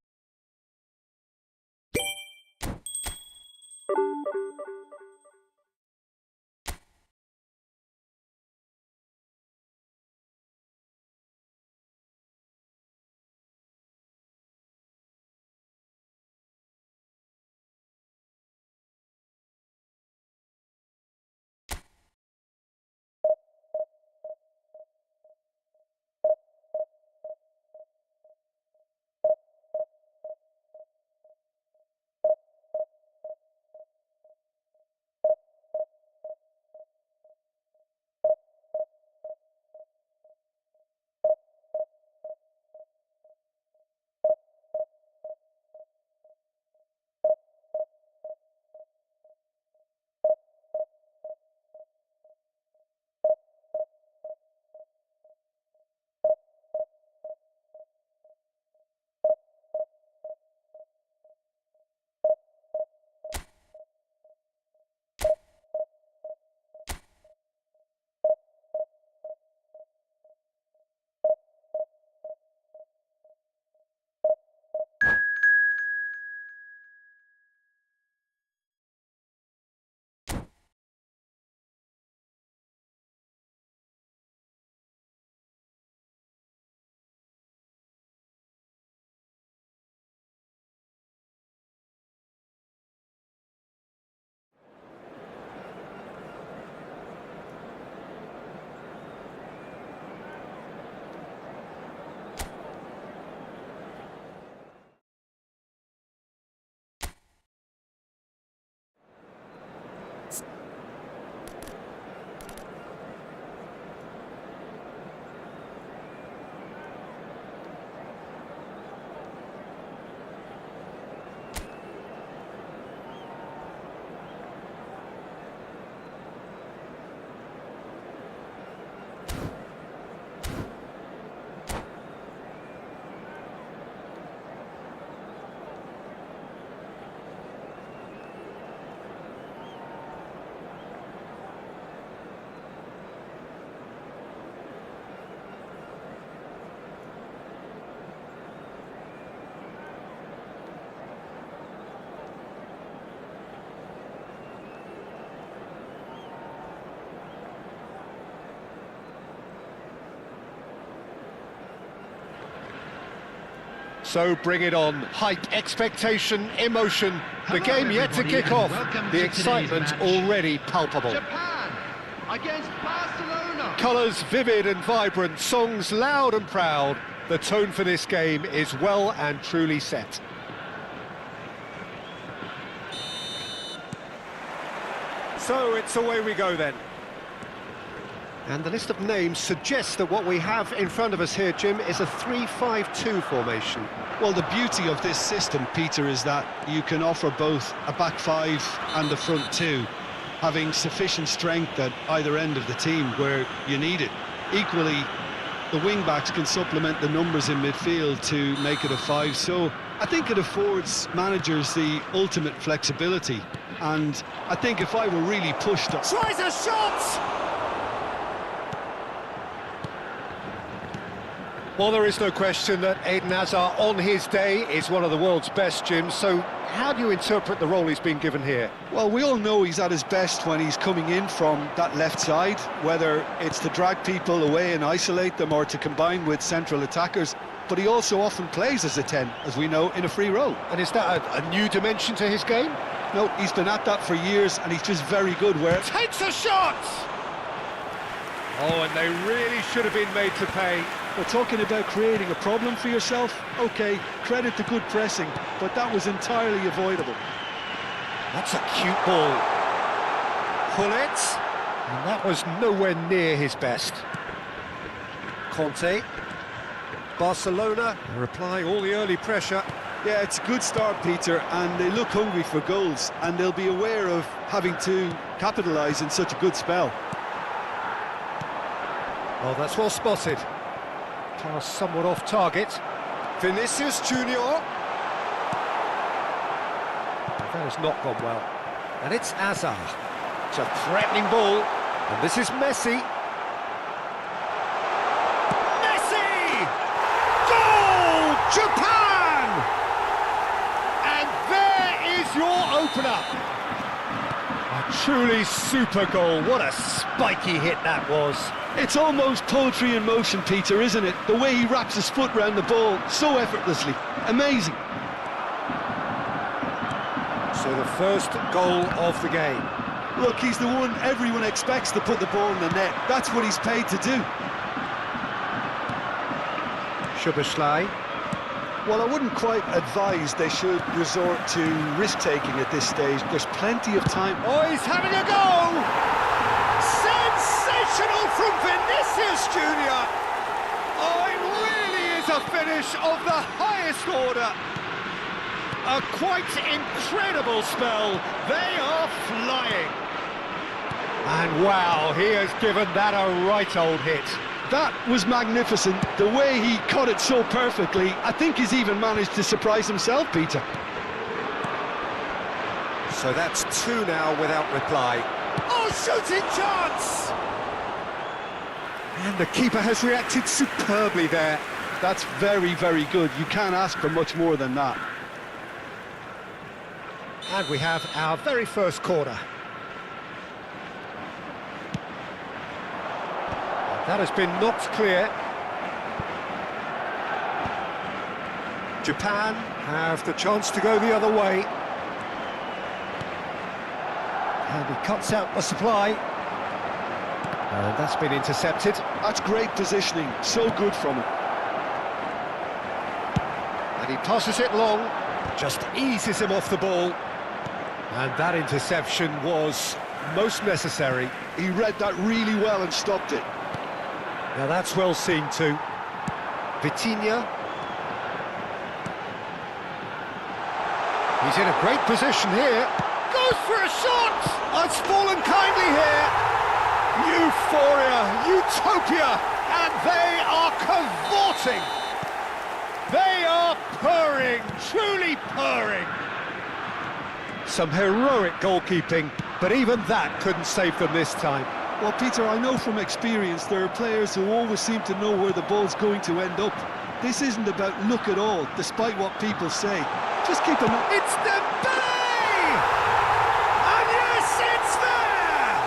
So bring it on. Hype, expectation, emotion. The game yet to kick off. The excitement already palpable. Japan against Barcelona. Colours vivid and vibrant, songs loud and proud. The tone for this game is well and truly set. So it's away we go then. And the list of names suggests that what we have in front of us here, Jim, is a 3-5-2 formation. Well, the beauty of this system, Peter, is that you can offer both a back five and a front two, having sufficient strength at either end of the team where you need it. Equally, the wing-backs can supplement the numbers in midfield to make it a five, so I think it affords managers the ultimate flexibility. And I think if I were really pushed up... Tries a shot! Well, there is no question that Eden Hazard, on his day, is one of the world's best, Jim. So how do you interpret the role he's been given here? Well, we all know he's at his best when he's coming in from that left side, whether it's to drag people away and isolate them or to combine with central attackers. But he also often plays as a 10, as we know, in a free role. And is that a new dimension to his game? No, he's been at that for years, and he's just very good where... Takes a shot! Oh, and they really should have been made to pay. We're talking about creating a problem for yourself. OK, credit to good pressing, but that was entirely avoidable. That's a cute ball. Pull it. And that was nowhere near his best. Conte. Barcelona are applying all the early pressure. Yeah, it's a good start, Peter, and they look hungry for goals, and they'll be aware of having to capitalise in such a good spell. Oh, that's well spotted. Pass somewhat off target. Vinicius Junior. That has not gone well. And it's Hazard. It's a threatening ball. And this is Messi. Messi! Goal! Japan! And there is your opener. A truly super goal. What a spiky hit that was. It's almost poetry in motion, Peter, isn't it? The way he wraps his foot round the ball so effortlessly. Amazing. So the first goal of the game. Look, he's the one everyone expects to put the ball in the net. That's what he's paid to do. Szoboszlai. Well, I wouldn't quite advise they should resort to risk-taking at this stage. There's plenty of time. Oh, he's having a go! Sensational from Vinicius Junior! Oh, it really is a finish of the highest order. A quite incredible spell. They are flying. And wow, he has given that a right old hit. That was magnificent. The way he caught it so perfectly, I think he's even managed to surprise himself, Peter. So that's two now without reply. Oh, shooting chance! And the keeper has reacted superbly there. That's very, very good. You can't ask for much more than that. And we have our very first corner. That has been knocked clear. Japan have the chance to go the other way. And he cuts out the supply. And that's been intercepted. That's great positioning. So good from him. And he passes it long. Just eases him off the ball. And that interception was most necessary. He read that really well and stopped it. Now that's well seen too. Vitinha. He's in a great position here. Goes for a shot! It's fallen kindly here. Euphoria, utopia, and they are cavorting. They are purring, truly purring. Some heroic goalkeeping, but even that couldn't save them this time. Well, Peter, I know from experience there are players who always seem to know where the ball's going to end up. This isn't about luck at all, despite what people say. Just keep an eye. It's Dembele! And yes, it's there!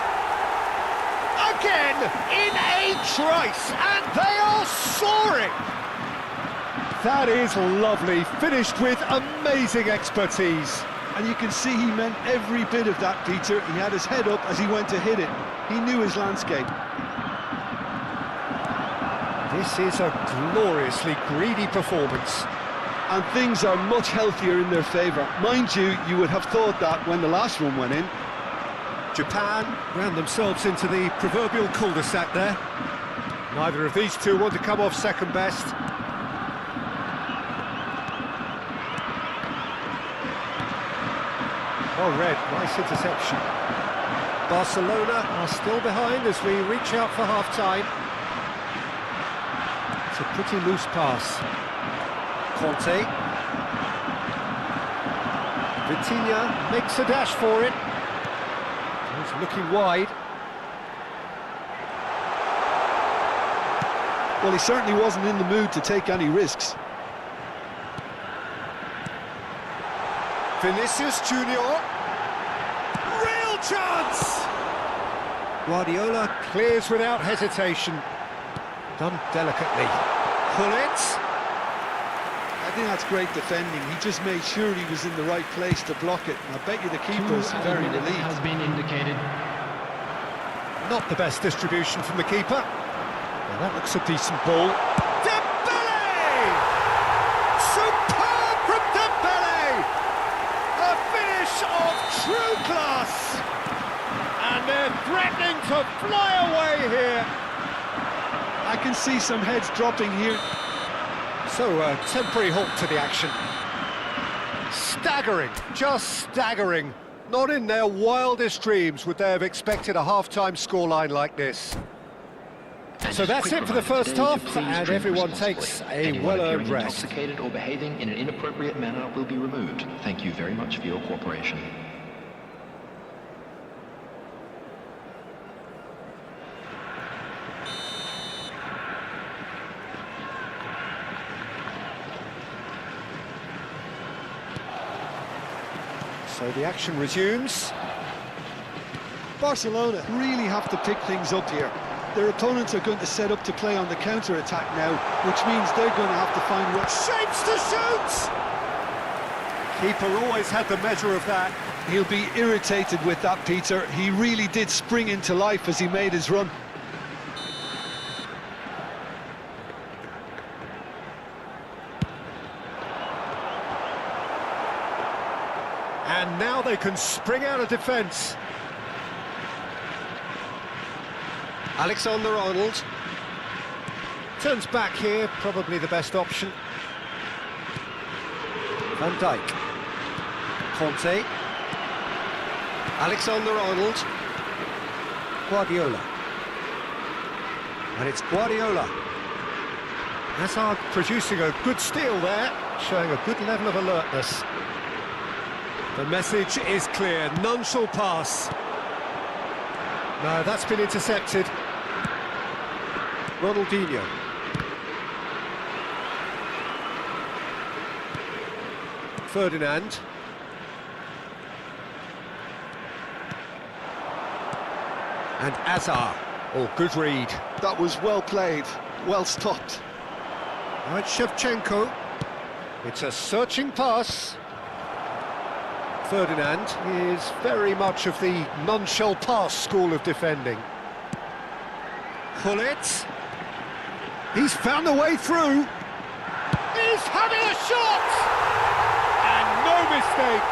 Again, in a trice, and they are soaring! That is lovely, finished with amazing expertise. And you can see he meant every bit of that, Peter. He had his head up as he went to hit it. He knew his landscape. This is a gloriously greedy performance. And things are much healthier in their favour. Mind you, you would have thought that when the last one went in. Japan ran themselves into the proverbial cul-de-sac there. Neither of these two want to come off second best. Well read, nice interception. Barcelona are still behind as we reach out for half-time. It's a pretty loose pass. Conte. Vitinha makes a dash for it. He's looking wide. Well, he certainly wasn't in the mood to take any risks. Vinicius Junior. Real chance! Guardiola clears without hesitation. Done delicately. Pullet. I think that's great defending. He just made sure he was in the right place to block it. And I bet you the keeper's very relieved. Has been indicated. Not the best distribution from the keeper. Now that looks a decent ball. Dembele! Superb from Dembele! A finish of true class! And they're threatening to fly away here. I can see some heads dropping here. So, a temporary halt to the action. Staggering, just staggering. Not in their wildest dreams would they have expected a half-time scoreline like this. So that's it for the first half, and everyone takes a well-earned rest. Intoxicated or behaving in an inappropriate manner will be removed. Thank you very much for your cooperation. So the action resumes. Barcelona really have to pick things up here. Their opponents are going to set up to play on the counter-attack now, which means they're going to have to find what Shapes to shoot! Keeper always had the measure of that. He'll be irritated with that, Peter. He really did spring into life as he made his run. And now they can spring out of defence. Alexander-Arnold turns back here, probably the best option. Van Dijk. Conte. Alexander-Arnold. Guardiola. And it's Guardiola. Hazard producing a good steal there, showing a good level of alertness. The message is clear, none shall pass. No, that's been intercepted. Ronaldinho. Ferdinand. And Azar. Oh, good read. That was well played, well stopped. Right, Shevchenko. It's a searching pass. Ferdinand is very much of the none-shall-pass school of defending. Pullet. He's found a way through. He's having a shot! And no mistake.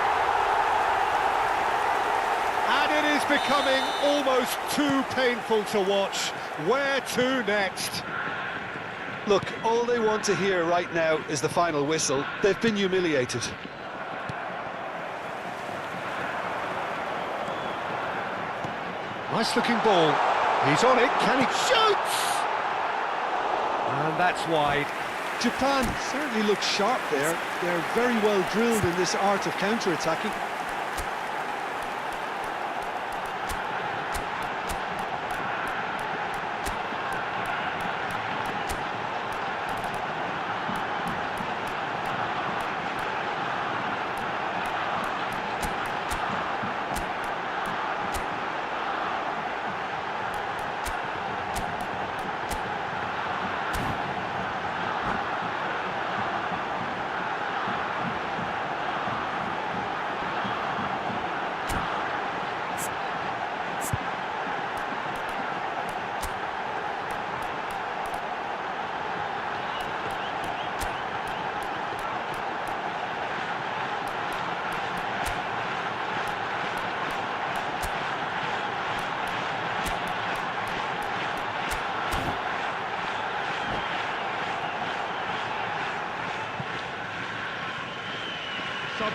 And it is becoming almost too painful to watch. Where to next? Look, all they want to hear right now is the final whistle. They've been humiliated. Nice looking ball. He's on it. Can he shoot? And that's wide. Japan certainly looks sharp there. They're very well drilled in this art of counter-attacking.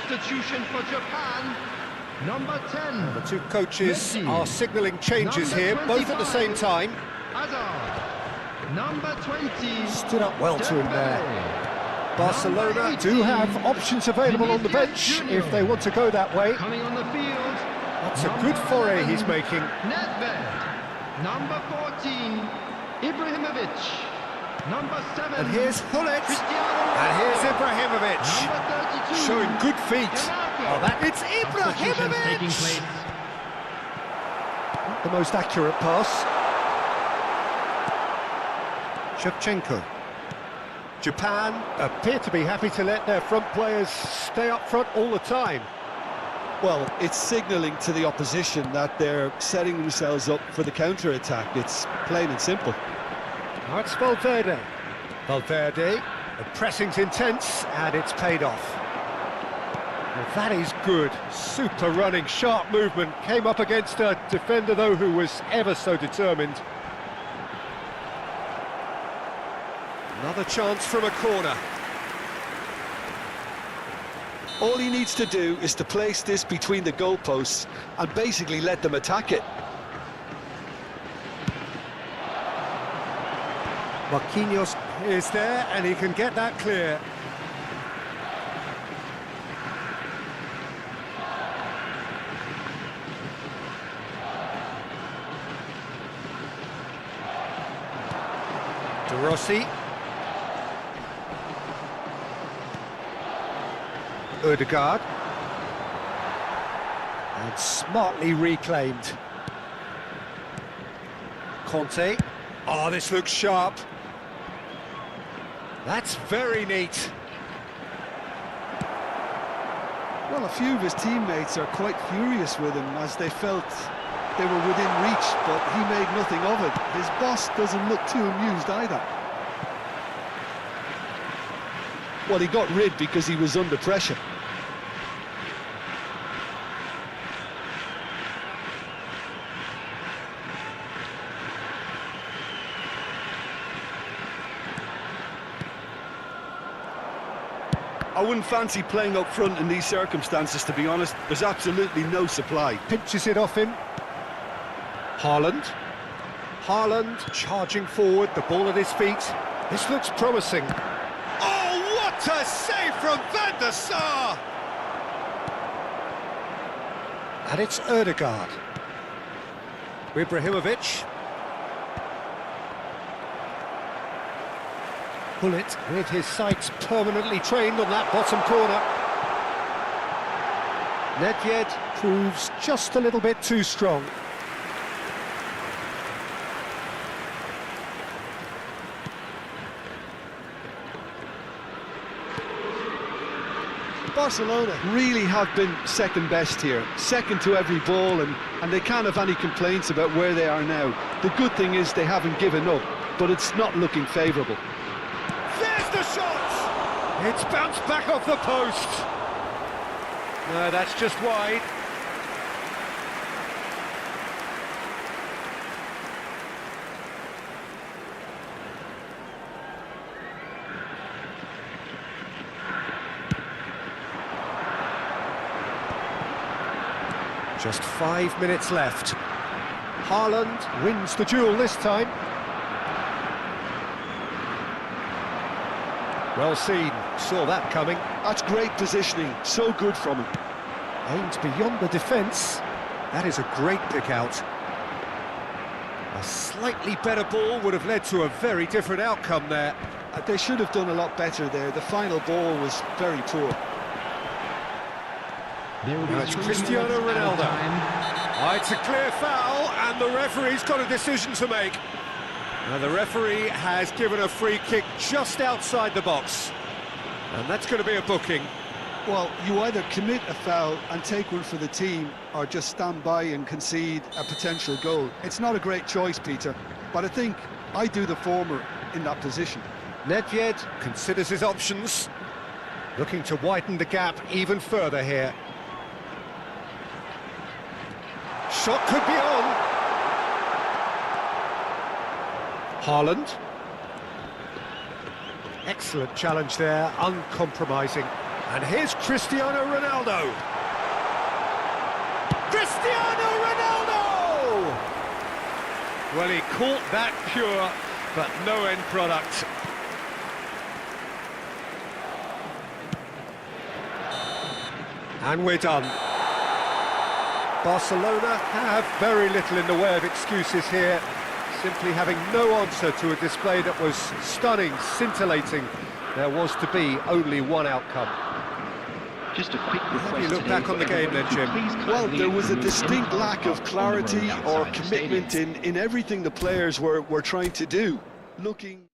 substitution for Japan. Number 10. The two coaches Messi. are signalling changes Number here, both at the same 25. time. Hazard. Number 20. Stood up well to him there. Dembele. Barcelona Number do 18. have options available on the bench Vinicius if they want to go that way. Coming on the field. That's a Number good foray 11. he's making. Nedved. Number 14. Ibrahimovic. Number 7. And here's Hullet. Cristiano And here's Ronaldo. Ibrahimovic. Number 32. Showing good feet. Ronaldo. Oh, it's Substitutions taking Ibrahimovic! place. The most accurate pass. Shevchenko. Japan appear to be happy to let their front players stay up front all the time. Well, it's signalling to the opposition that they're setting themselves up for the counter-attack. It's plain and simple. Now it's Valverde. Valverde, the pressing's intense, and it's paid off. Well, that is good. Super running, sharp movement. Came up against a defender, though, who was ever so determined. Another chance from a corner. All he needs to do is to place this between the goalposts and basically let them attack it. Marquinhos is there, and he can get that clear. De Rossi. Ødegaard. And smartly reclaimed. Conte. Oh, this looks sharp. That's very neat. Well, a few of his teammates are quite furious with him as they felt they were within reach, but he made nothing of it. His boss doesn't look too amused either. Well, he got rid because he was under pressure. I wouldn't fancy playing up front in these circumstances, to be honest. There's absolutely no supply. Pinches it off him. Haaland. Haaland charging forward, the ball at his feet. This looks promising. Oh, what a save from Van der Sar! And it's Ødegaard. Ibrahimovic. Bullet with his sights permanently trained on that bottom corner. Nedved proves just a little bit too strong. Barcelona really have been second best here, second to every ball, and they can't have any complaints about where they are now. The good thing is they haven't given up, but it's not looking favourable. There's the shot! It's bounced back off the post. No, that's just wide. Just 5 minutes left. Haaland wins the duel this time. Well seen, saw that coming. That's great positioning, so good from him. Aimed beyond the defence. That is a great pick out. A slightly better ball would have led to a very different outcome there. They should have done a lot better there. The final ball was very poor. Now it's Cristiano Ronaldo. Oh, it's a clear foul, and the referee's got a decision to make. Now the referee has given a free kick just outside the box, and that's going to be a booking. Well, you either commit a foul and take one for the team, or just stand by and concede a potential goal. It's not a great choice, Peter, but I think I do the former in that position. Nedved considers his options, looking to widen the gap even further here. Shot could be on. Haaland. Excellent challenge there, uncompromising. And here's Cristiano Ronaldo. Cristiano Ronaldo! Well, he caught that pure, but no end product. And we're done. Barcelona have very little in the way of excuses here, simply having no answer to a display that was stunning, scintillating. There was to be only one outcome. Just a quick request. How do you look today back on the for game then, everyone to Jim? please Well, kindly there was a remove distinct any lack of car clarity on the road or outside the commitment stadium. in everything the players were trying to do. Looking...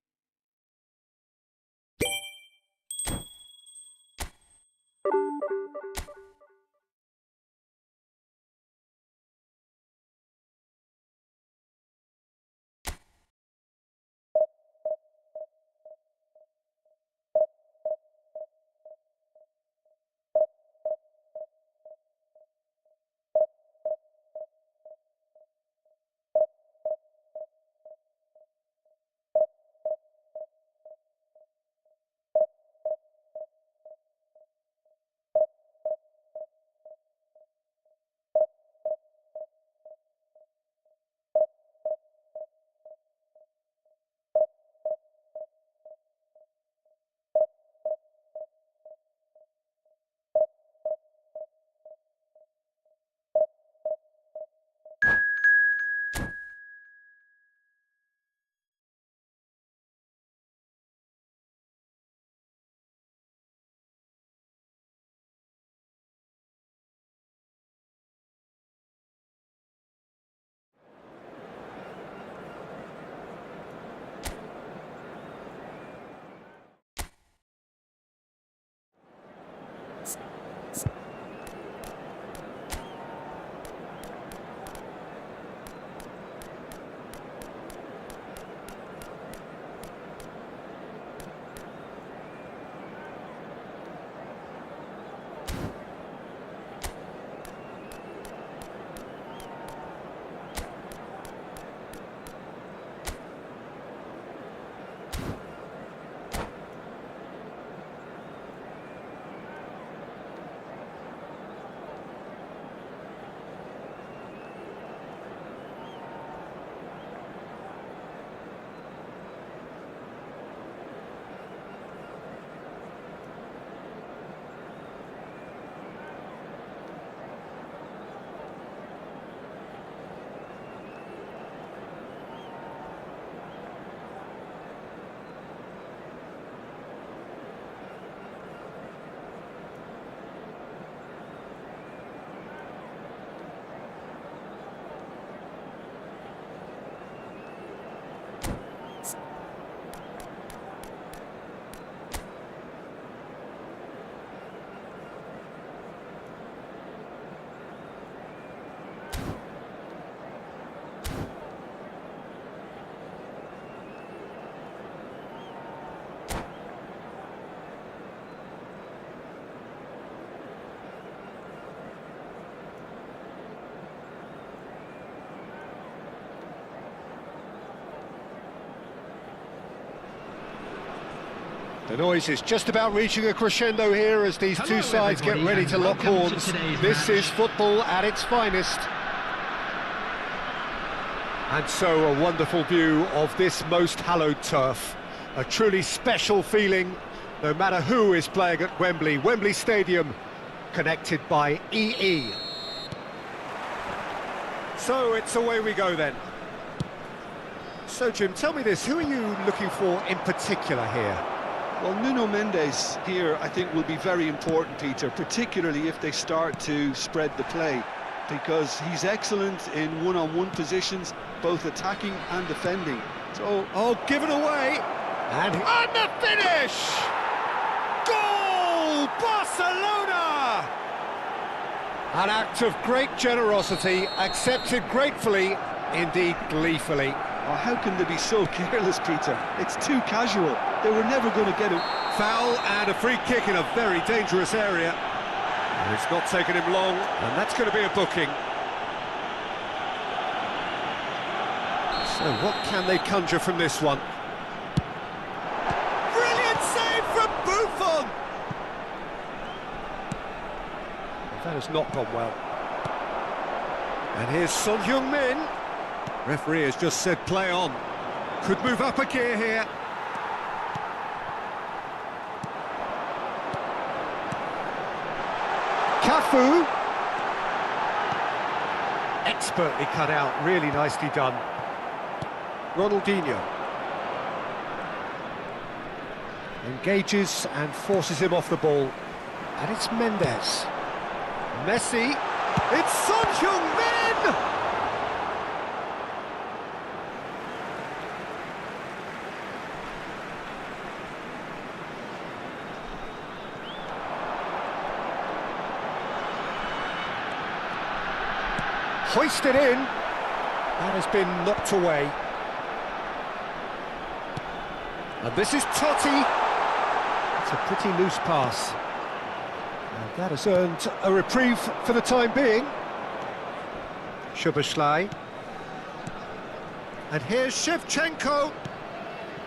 The noise is just about reaching a crescendo here as these two sides get ready to lock horns. This is football at its finest. And so a wonderful view of this most hallowed turf. A truly special feeling, no matter who is playing at Wembley. Wembley Stadium, connected by EE. So it's away we go then. So Jim, tell me this, who are you looking for in particular here? Well, Nuno Mendes here, I think, will be very important, Peter, particularly if they start to spread the play, because he's excellent in one-on-one positions, both attacking and defending. So, given away, and the finish! Goal! Barcelona! An act of great generosity, accepted gratefully, indeed gleefully. Oh, how can they be so careless, Peter? It's too casual. They were never going to get it. Foul and a free kick in a very dangerous area. And it's not taken him long, and that's going to be a booking. So what can they conjure from this one? Brilliant save from Buffon! that has not gone well. And here's Son Heung-min. Referee has just said play on. Could move up a gear here. Cafu. Expertly cut out, really nicely done. Ronaldinho. Engages and forces him off the ball. And it's Mendes. Messi. It's Son Heung-min! Hoisted in. That has been knocked away. And this is Totti. It's a pretty loose pass. And that has earned a reprieve for the time being. Szoboszlai. And here's Shevchenko.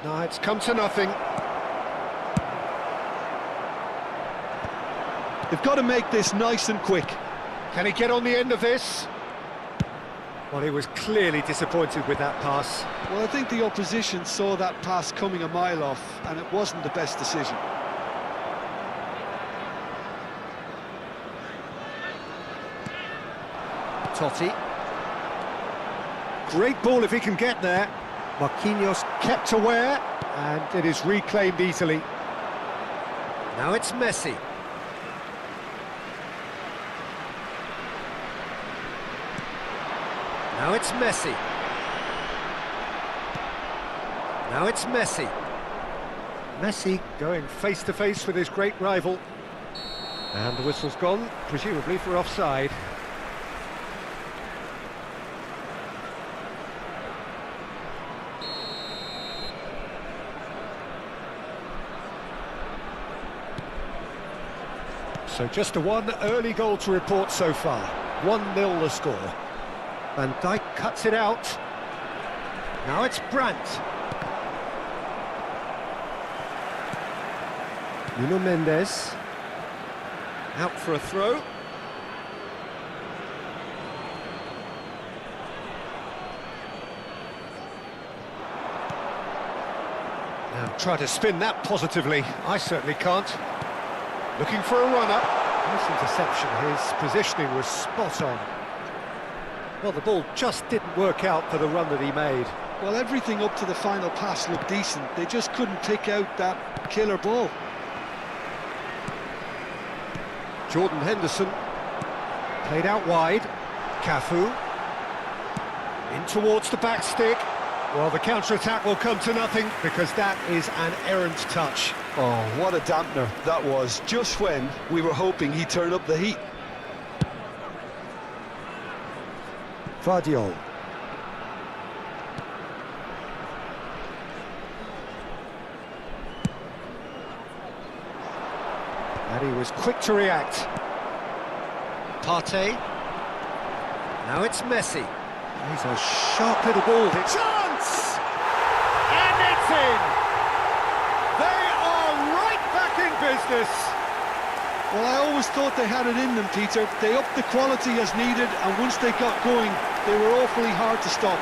No, it's come to nothing. They've got to make this nice and quick. Can he get on the end of this? Well, he was clearly disappointed with that pass. Well, I think the opposition saw that pass coming a mile off, and it wasn't the best decision. Totti. Great ball if he can get there. Marquinhos kept aware, and it is reclaimed easily. Now it's Messi. Now it's Messi. Now it's Messi. Messi going face to face with his great rival. And the whistle's gone, presumably for offside. So just a one early goal to report so far. 1-0 the score. Van Dijk cuts it out. Now it's Brandt. Nuno Mendes. Out for a throw. Now try to spin that positively. I certainly can't. Looking for a run-up. Nice interception. His positioning was spot on. Well, the ball just didn't work out for the run that he made. Well, everything up to the final pass looked decent. They just couldn't pick out that killer ball. Jordan Henderson. Played out wide. Cafu. In towards the back stick. Well, the counter-attack will come to nothing because that is an errant touch. Oh, what a dampener that was, just when we were hoping he'd turn up the heat. Vardiol. And he was quick to react. Partey. Now it's Messi. He's a sharp little ball. Chance! And it's in! They are right back in business. Well, I always thought they had it in them, Peter. They upped the quality as needed, and once they got going, they were awfully hard to stop.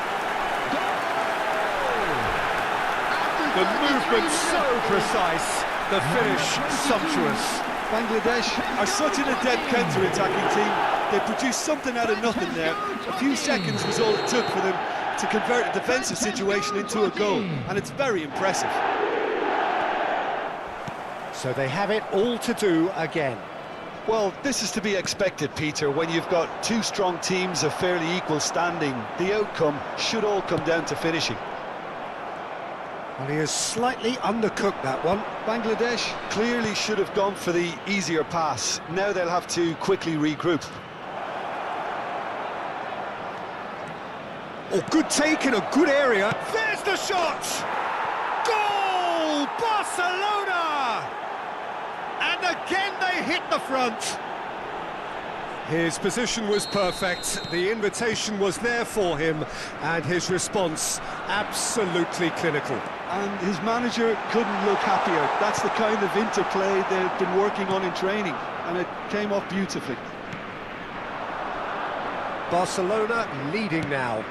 The movement so precise, the finish sumptuous. Bangladesh are such an adept counter-attacking team. They produced something out of nothing there. A few seconds was all it took for them to convert a defensive situation into a goal, and it's very impressive. So they have it all to do again. Well, this is to be expected, Peter. When you've got two strong teams of fairly equal standing, the outcome should all come down to finishing. Well, he has slightly undercooked that one. Bangladesh clearly should have gone for the easier pass. Now they'll have to quickly regroup. Oh, good take in a good area. There's the shot! Goal! Barcelona! And again they hit the front. His position was perfect, the invitation was there for him, and his response absolutely clinical. And his manager couldn't look happier. That's the kind of interplay they've been working on in training, and it came off beautifully. Barcelona leading now.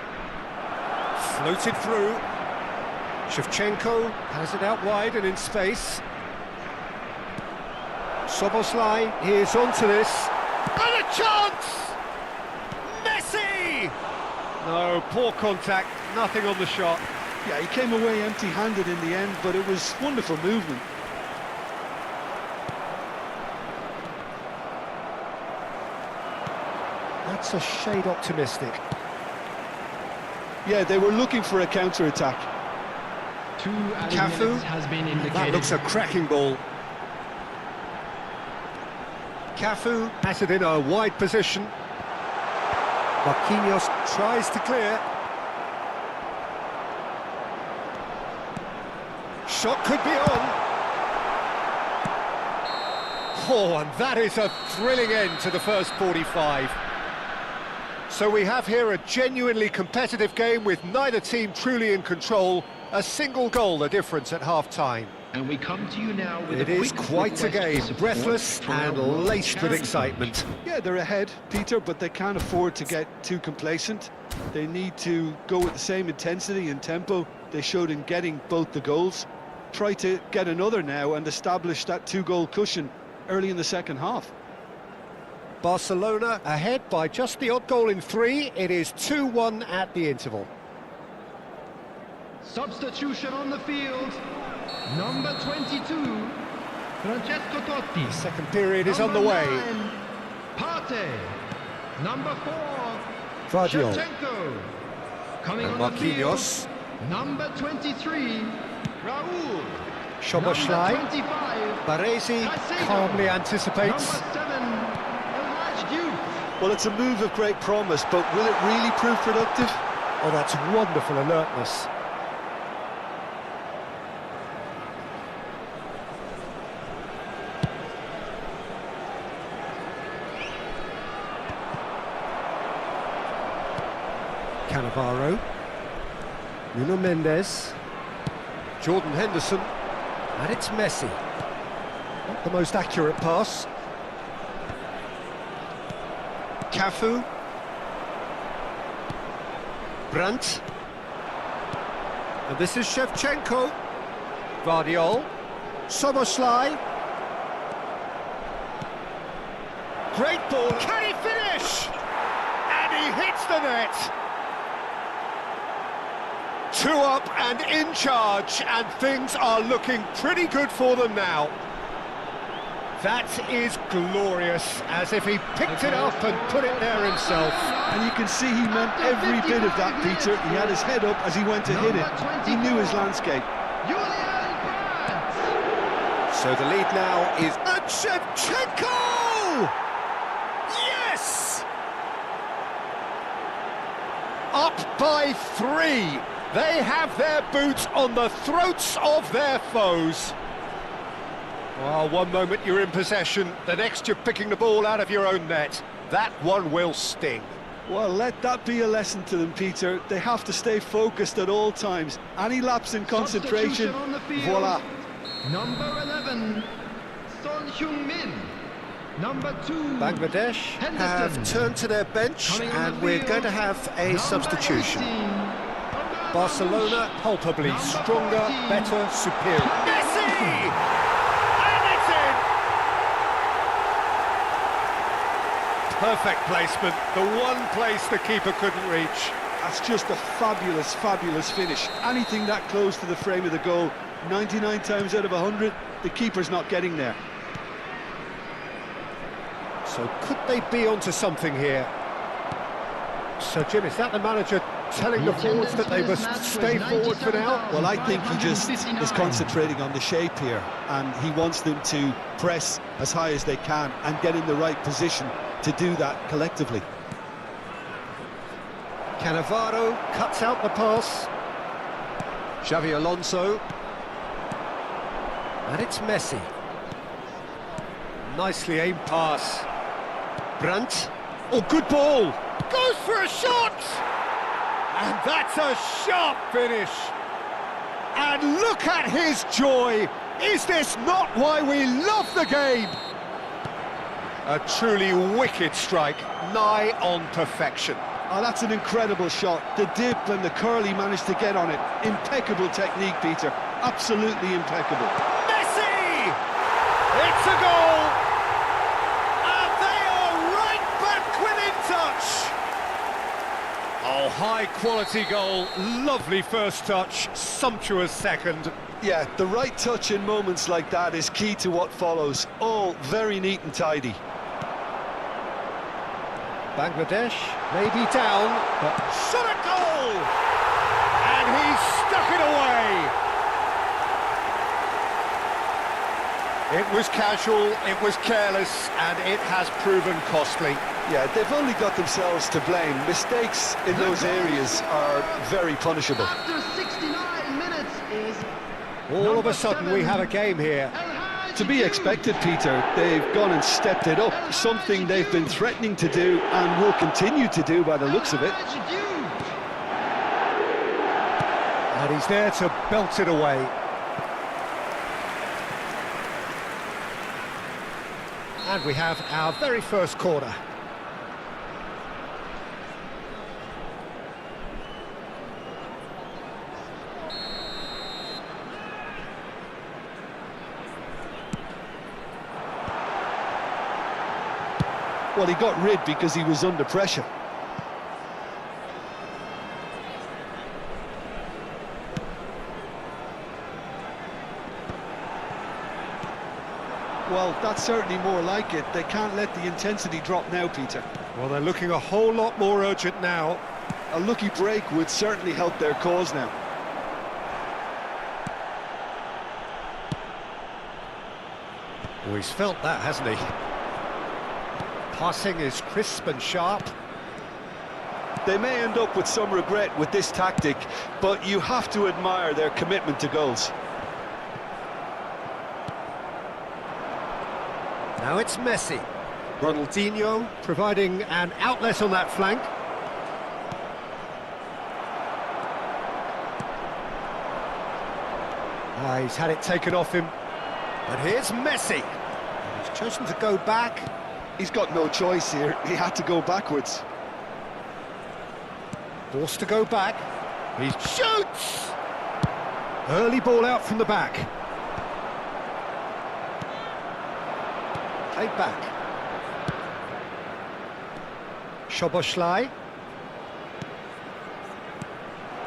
Floated through. Shevchenko has it out wide and in space. Szoboszlai is onto this. And a chance! Messi! No, poor contact, nothing on the shot. Yeah, he came away empty-handed in the end, but it was wonderful movement. That's a shade optimistic. Yeah, they were looking for a counter-attack. Cafu has been indicated. That looks a cracking ball. Cafu has it in a wide position. Marquinhos tries to clear. Shot could be on. Oh, and that is a thrilling end to the first 45. So we have here a genuinely competitive game with neither team truly in control. A single goal the difference at half-time. And we come to you now with It is quite a game, breathless and laced with excitement. Yeah, they're ahead, Peter, but they can't afford to get too complacent. They need to go with the same intensity and tempo they showed in getting both the goals. Try to get another now and establish that two-goal cushion early in the second half. Barcelona ahead by just the odd goal in 3. It is 2-1 at the interval. Substitution on the field. Number 22, Francesco Totti. Second period is on the way. 9, Partey. Number 4, Vardiol Shevchenko. Coming and on the field. Marquinhos. Number 23, Raúl. Szoboszlai. Number 25, Baresi Caicedo. calmly Number anticipates. 7, El Youth. Well, it's a move of great promise, but will it really prove productive? Oh, that's wonderful alertness. Cannavaro, Nuno Mendes, Jordan Henderson, and it's Messi. Not the most accurate pass. Cafu, Brandt, and this is Shevchenko. Vardiol, Szoboszlai. Great ball, can he finish? And he hits the net. 2 up and in charge, and things are looking pretty good for them now. That is glorious, as if he picked it up and put it there himself. And you can see he meant every bit of that, Peter. He had his head up as he went to hit it. He knew his landscape. Julian Brandt. So the lead now is at Shevchenko! Yes! Up by 3. They have their boots on the throats of their foes. Well, one moment you're in possession, the next you're picking the ball out of your own net. That one will sting. Well, let that be a lesson to them, Peter. They have to stay focused at all times. Any lapse in concentration, Substitution on the field. voila. Number 11, Son Heung-min. Number 2, Bangladesh have Henderson. turned to their bench, Coming on and the we're field, going to have a number substitution. 18, Barcelona palpably Number stronger, 14, better, superior. Messi! And it's in! Perfect placement, the one place the keeper couldn't reach. That's just a fabulous, fabulous finish. Anything that close to the frame of the goal, 99 times out of 100, the keeper's not getting there. So could they be onto something here? So Jim, is that the manager telling the forwards that they must stay forward for now? Well, I think he just is concentrating on the shape here, and he wants them to press as high as they can and get in the right position to do that collectively. Cannavaro cuts out the pass. Xavi Alonso. And it's Messi. Nicely aimed pass. Brandt. Oh, good ball. Goes for a shot! And that's a sharp finish. And look at his joy. Is this not why we love the game? A truly wicked strike, nigh on perfection. Oh, that's an incredible shot. The dip and the curl he managed to get on it. Impeccable technique, Peter. Absolutely impeccable. Messi! It's a goal! And they are right back within touch! Oh, high-quality goal, lovely first touch, sumptuous second. Yeah, the right touch in moments like that is key to what follows. All very neat and tidy. Bangladesh may be down, but Shot a goal! And he stuck it away! It was casual, it was careless, and it has proven costly. Yeah, they've only got themselves to blame. Mistakes in those areas are very punishable. After 69 minutes is all of a sudden we have a game here. To be expected, Peter. They've gone and stepped it up, something they've been threatening to do and will continue to do by the looks of it. And he's there to belt it away. And we have our very first corner. Well, he got rid because he was under pressure. Well, that's certainly more like it. They can't let the intensity drop now, Peter. Well, they're looking a whole lot more urgent now. A lucky break would certainly help their cause now. Oh, he's felt that, hasn't he? Passing is crisp and sharp. They may end up with some regret with this tactic, but you have to admire their commitment to goals. Now it's Messi. Ronaldinho providing an outlet on that flank. He's had it taken off him. But here's Messi. He's chosen to go back. He's got no choice here. He had to go backwards. Forced to go back. He shoots! Early ball out from the back. Played back. Szoboszlai.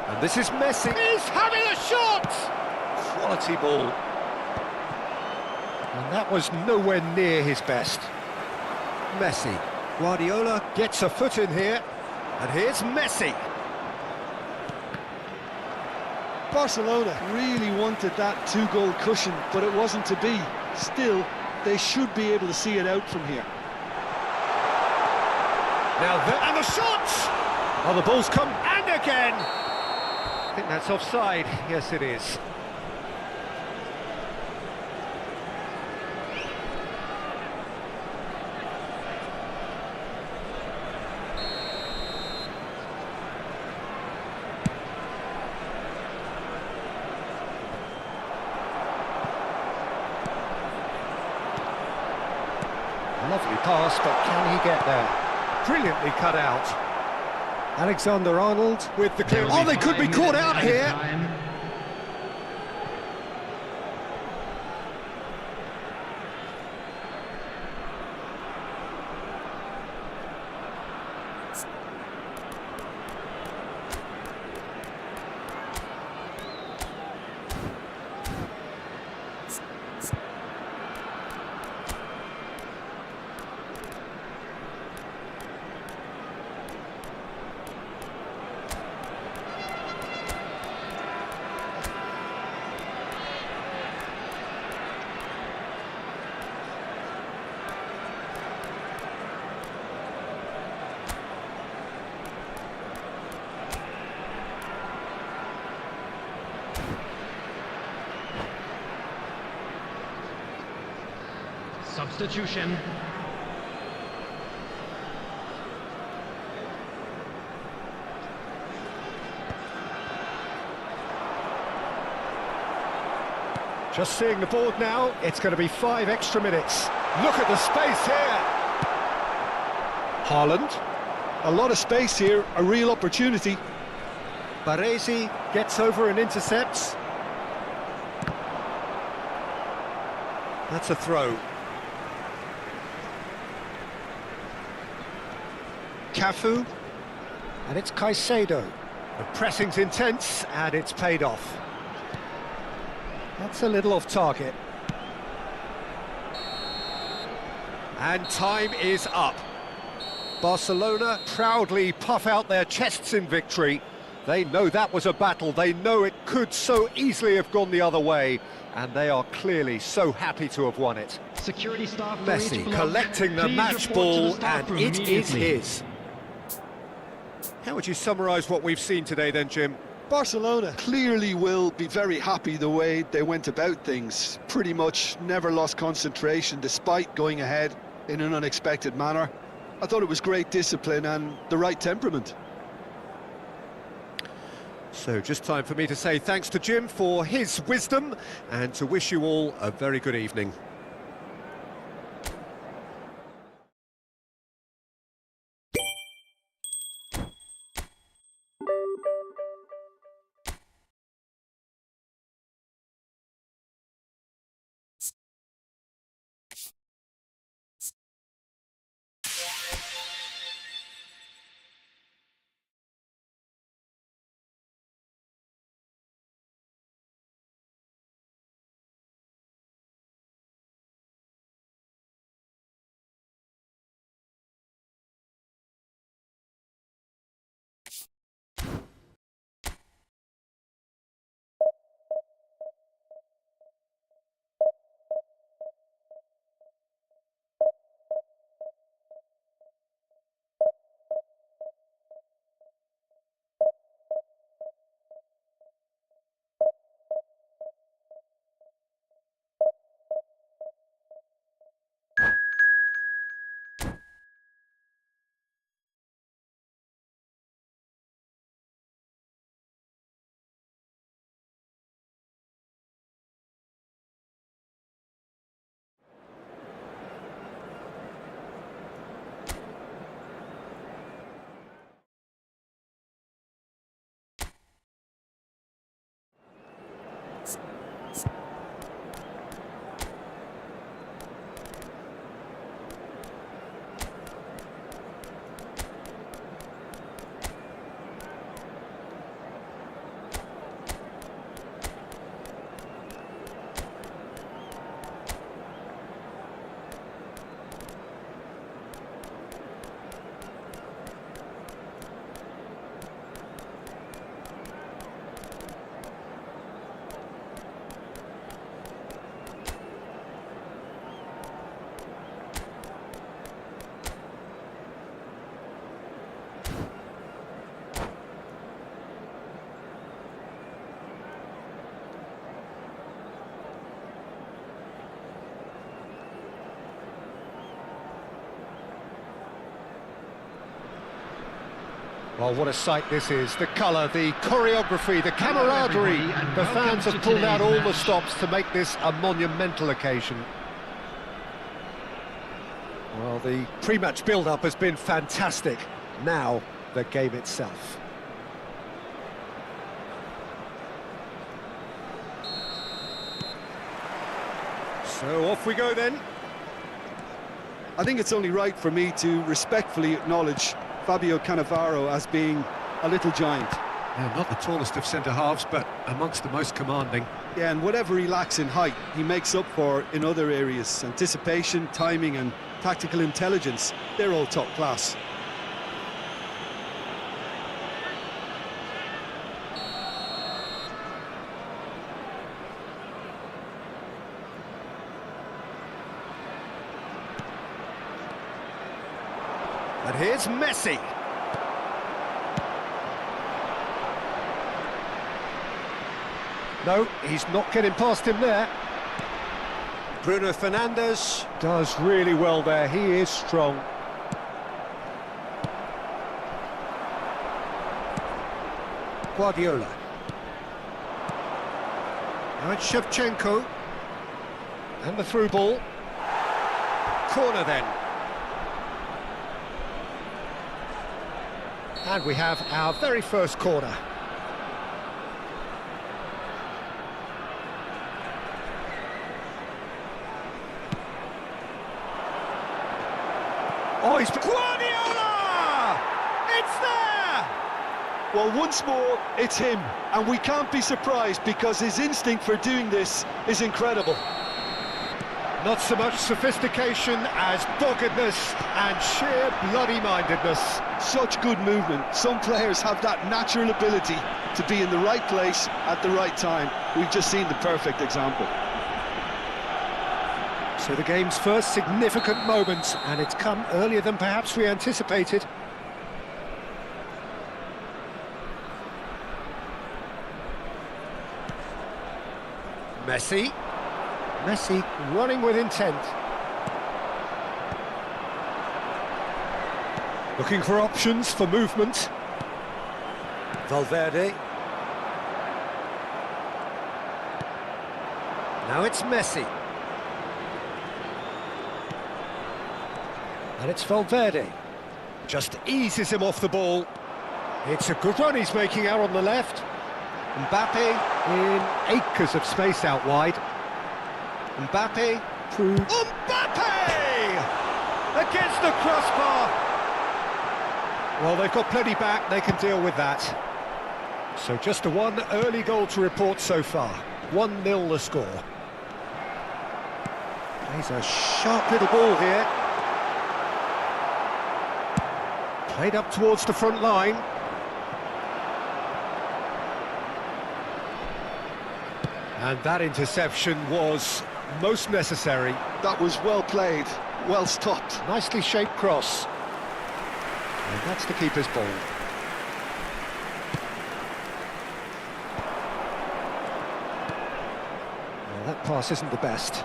And this is Messi. He's having a shot! Quality ball. And that was nowhere near his best. Messi. Guardiola gets a foot in here. And here's Messi. Barcelona really wanted that two-goal cushion, but it wasn't to be. Still, they should be able to see it out from here. Now and the shot! Oh, the ball's come, and again! I think that's offside. Yes, it is. Lovely pass, but can he get there? Brilliantly cut out. Alexander-Arnold with the clear. Oh, they could be caught out here. Substitution. Just seeing the board now, it's going to be 5 extra minutes. Look at the space here. Haaland. A lot of space here, a real opportunity. Baresi gets over and intercepts. That's a throw. Cafu. And it's Caicedo. The pressing's intense, and it's paid off. That's a little off target. And time is up. Barcelona proudly puff out their chests in victory. They know that was a battle. They know it could so easily have gone the other way. And they are clearly so happy to have won it. Security staff for Messi each block, collecting the please match report to the ball, staff and room it is immediately. his. How would you summarise what we've seen today then, Jim? Barcelona clearly will be very happy the way they went about things. Pretty much never lost concentration despite going ahead in an unexpected manner. I thought it was great discipline and the right temperament. So just time for me to say thanks to Jim for his wisdom and to wish you all a very good evening. Well, what a sight this is. The colour, the choreography, the camaraderie. Hello, everybody, and The welcome fans to have pulled out today's all the match. stops to make this a monumental occasion. Well, the pre-match build-up has been fantastic. Now, the game itself. So off we go then. I think it's only right for me to respectfully acknowledge Fabio Cannavaro as being a little giant. Yeah, not the tallest of centre-halves, but amongst the most commanding. Yeah, and whatever he lacks in height, he makes up for in other areas. Anticipation, timing and tactical intelligence, they're all top class. And here's Messi. No, he's not getting past him there. Bruno Fernandes does really well there. He is strong. Guardiola. Now it's Shevchenko. And the through ball. Corner then. And we have our very first corner. Oh, he's Guardiola! It's there! Well, once more, it's him, and we can't be surprised because his instinct for doing this is incredible. Not so much sophistication as doggedness and sheer bloody-mindedness. Such good movement. Some players have that natural ability to be in the right place at the right time. We've just seen the perfect example. So the game's first significant moment, and it's come earlier than perhaps we anticipated. Messi running with intent. Looking for options for movement. Valverde. Now it's Messi. And it's Valverde. Just eases him off the ball. It's a good run he's making out on the left. Mbappe in acres of space out wide. Mbappe through... Mbappe! Against the crossbar! Well, they've got plenty back, they can deal with that. So just a one early goal to report so far. 1-0 the score. Plays a sharp little ball here. Played up towards the front line. And that interception was most necessary. That was well played, well stopped. Nicely shaped cross. And that's the keeper's ball. Well, that pass isn't the best.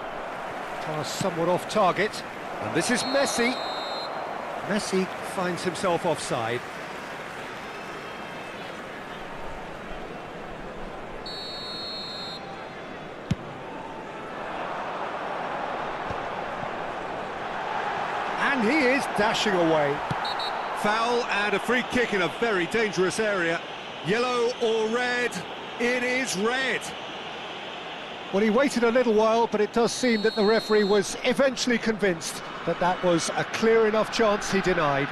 Pass somewhat off target. And this is Messi. Messi finds himself offside. And he is dashing away. Foul and a free kick in a very dangerous area. Yellow or red? It is red. Well, he waited a little while, but it does seem that the referee was eventually convinced that that was a clear enough chance he denied.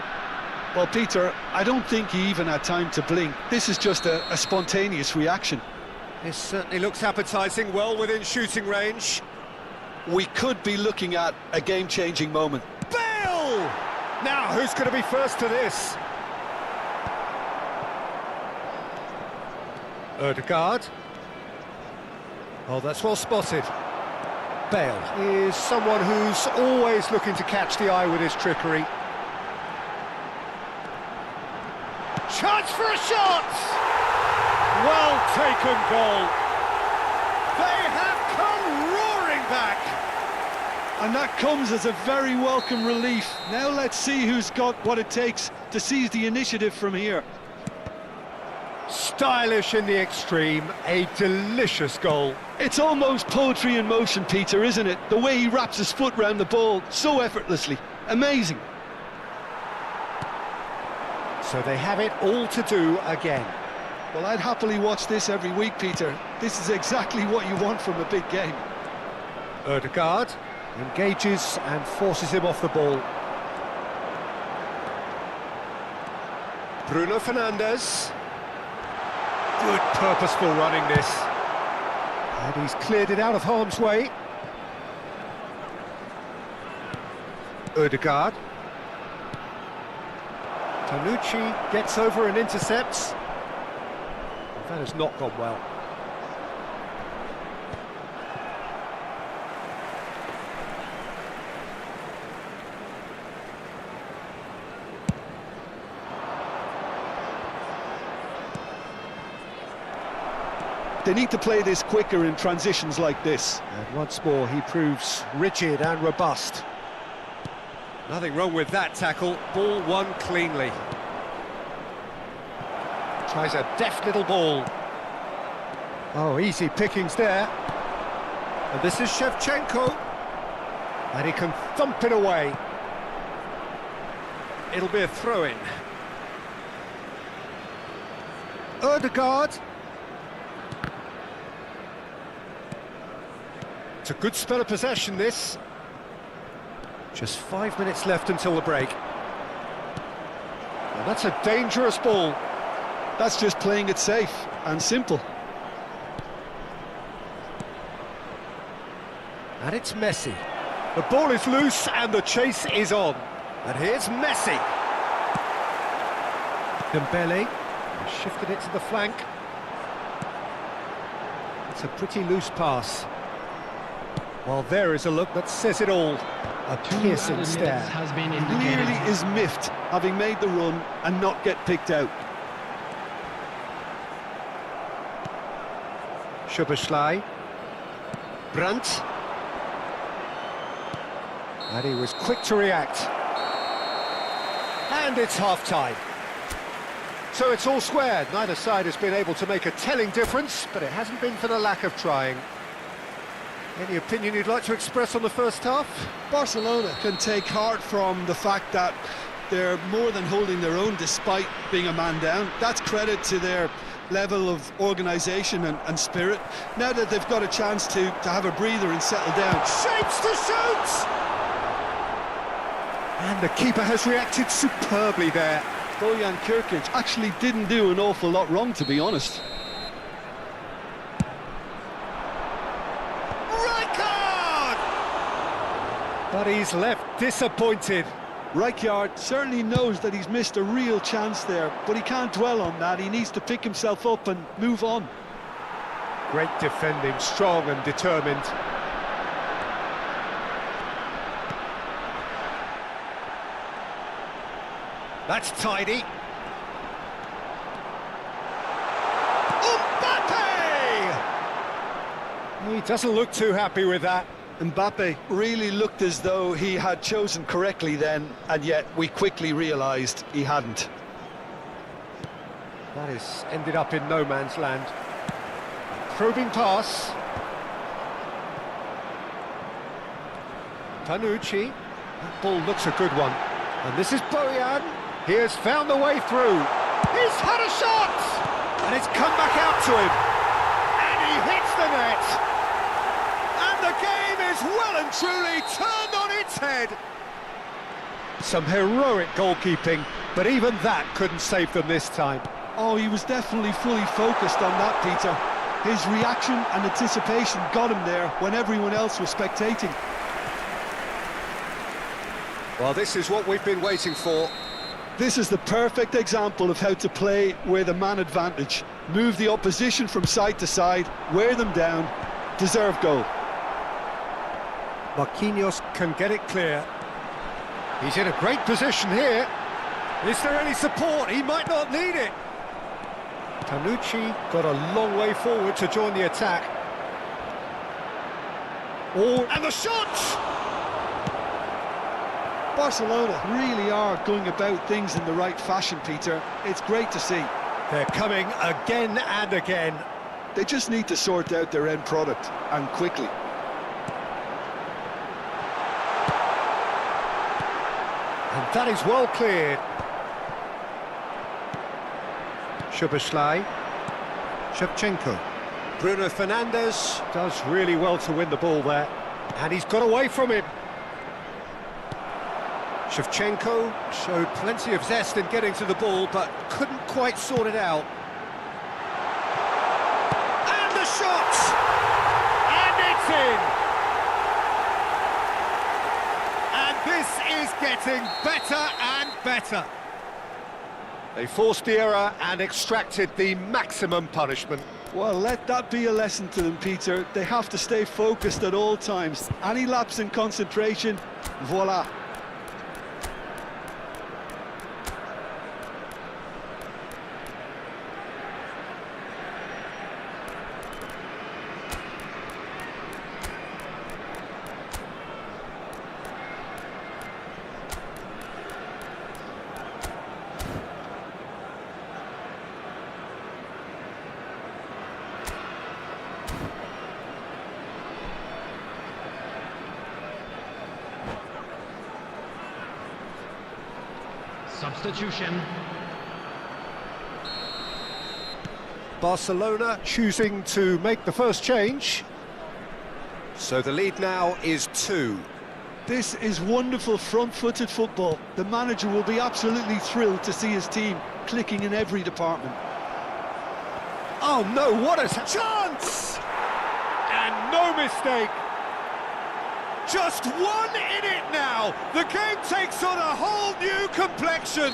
Well, Peter, I don't think he even had time to blink. This is just a spontaneous reaction. This certainly looks appetising, well within shooting range. We could be looking at a game-changing moment. Bale! Now, who's going to be first to this? Ødegaard. Oh, that's well spotted. Bale is someone who's always looking to catch the eye with his trickery. Chance for a shot! Well taken goal. They have come roaring back. And that comes as a very welcome relief. Now let's see who's got what it takes to seize the initiative from here. Stylish in the extreme, a delicious goal. It's almost poetry in motion, Peter, isn't it? The way he wraps his foot round the ball so effortlessly. Amazing. So they have it all to do again. Well, I'd happily watch this every week, Peter. This is exactly what you want from a big game. Ødegaard engages and forces him off the ball. Bruno Fernandes. Good purposeful running this. And he's cleared it out of harm's way. Ødegaard. Tanucci gets over and intercepts. That has not gone well. They need to play this quicker in transitions like this. And once more he proves rigid and robust. Nothing wrong with that tackle. Ball won cleanly. Tries a deft little ball. Oh, easy pickings there. And this is Shevchenko. And he can thump it away. It'll be a throw-in. Ødegaard. It's a good spell of possession, this. Just 5 minutes left until the break. And that's a dangerous ball. That's just playing it safe and simple. And it's Messi. The ball is loose and the chase is on. And here's Messi. Dembele shifted it to the flank. It's a pretty loose pass. Well, there is a look that says it all. A piercing stare. Has been He indicated. really is miffed, having made the run and not get picked out. Szoboszlai. Brandt. And he was quick to react. And it's half-time. So it's all squared. Neither side has been able to make a telling difference, but it hasn't been for the lack of trying. Any opinion you'd like to express on the first half? Barcelona can take heart from the fact that they're more than holding their own despite being a man down. That's credit to their level of organisation and spirit. Now that they've got a chance to have a breather and settle down. Shapes to shoot! And the keeper has reacted superbly there. Bojan Kirkic actually didn't do an awful lot wrong, to be honest. But he's left disappointed. Rijkaard certainly knows that he's missed a real chance there, but he can't dwell on that. He needs to pick himself up and move on. Great defending, strong and determined. That's tidy. Mbappe! He doesn't look too happy with that. Mbappe really looked as though he had chosen correctly then, and yet we quickly realised he hadn't. That has ended up in no man's land. Probing pass. Tanucci. That ball looks a good one. And this is Bojan. He has found the way through. He's had a shot! And it's come back out to him. And he hits the net. And the game is well and truly turned on its head. Some heroic goalkeeping, but even that couldn't save them this time. Oh, he was definitely fully focused on that, Peter. His reaction and anticipation got him there when everyone else was spectating. Well, this is what we've been waiting for. This is the perfect example of how to play with a man advantage. Move the opposition from side to side, wear them down, deserve goal. Marquinhos can get it clear. He's in a great position here. Is there any support? He might not need it. Tanucci got a long way forward to join the attack. Oh, and the shot! Barcelona really are going about things in the right fashion, Peter. It's great to see. They're coming again and again. They just need to sort out their end product, and quickly. And that is well cleared. Szoboszlai. Shevchenko. Bruno Fernandes does really well to win the ball there. And he's got away from him. Shevchenko showed plenty of zest in getting to the ball, but couldn't quite sort it out. And the shot! And it's in! And this is getting better and better. They forced the error and extracted the maximum punishment. Well, let that be a lesson to them, Peter. They have to stay focused at all times. Any lapse in concentration, voila. Substitution. Barcelona choosing to make the first change. So the lead now is 2. This is wonderful front-footed football. The manager will be absolutely thrilled to see his team clicking in every department. Oh no, what a chance! And no mistake. Just 1 in it now. The game takes on a whole new complexion.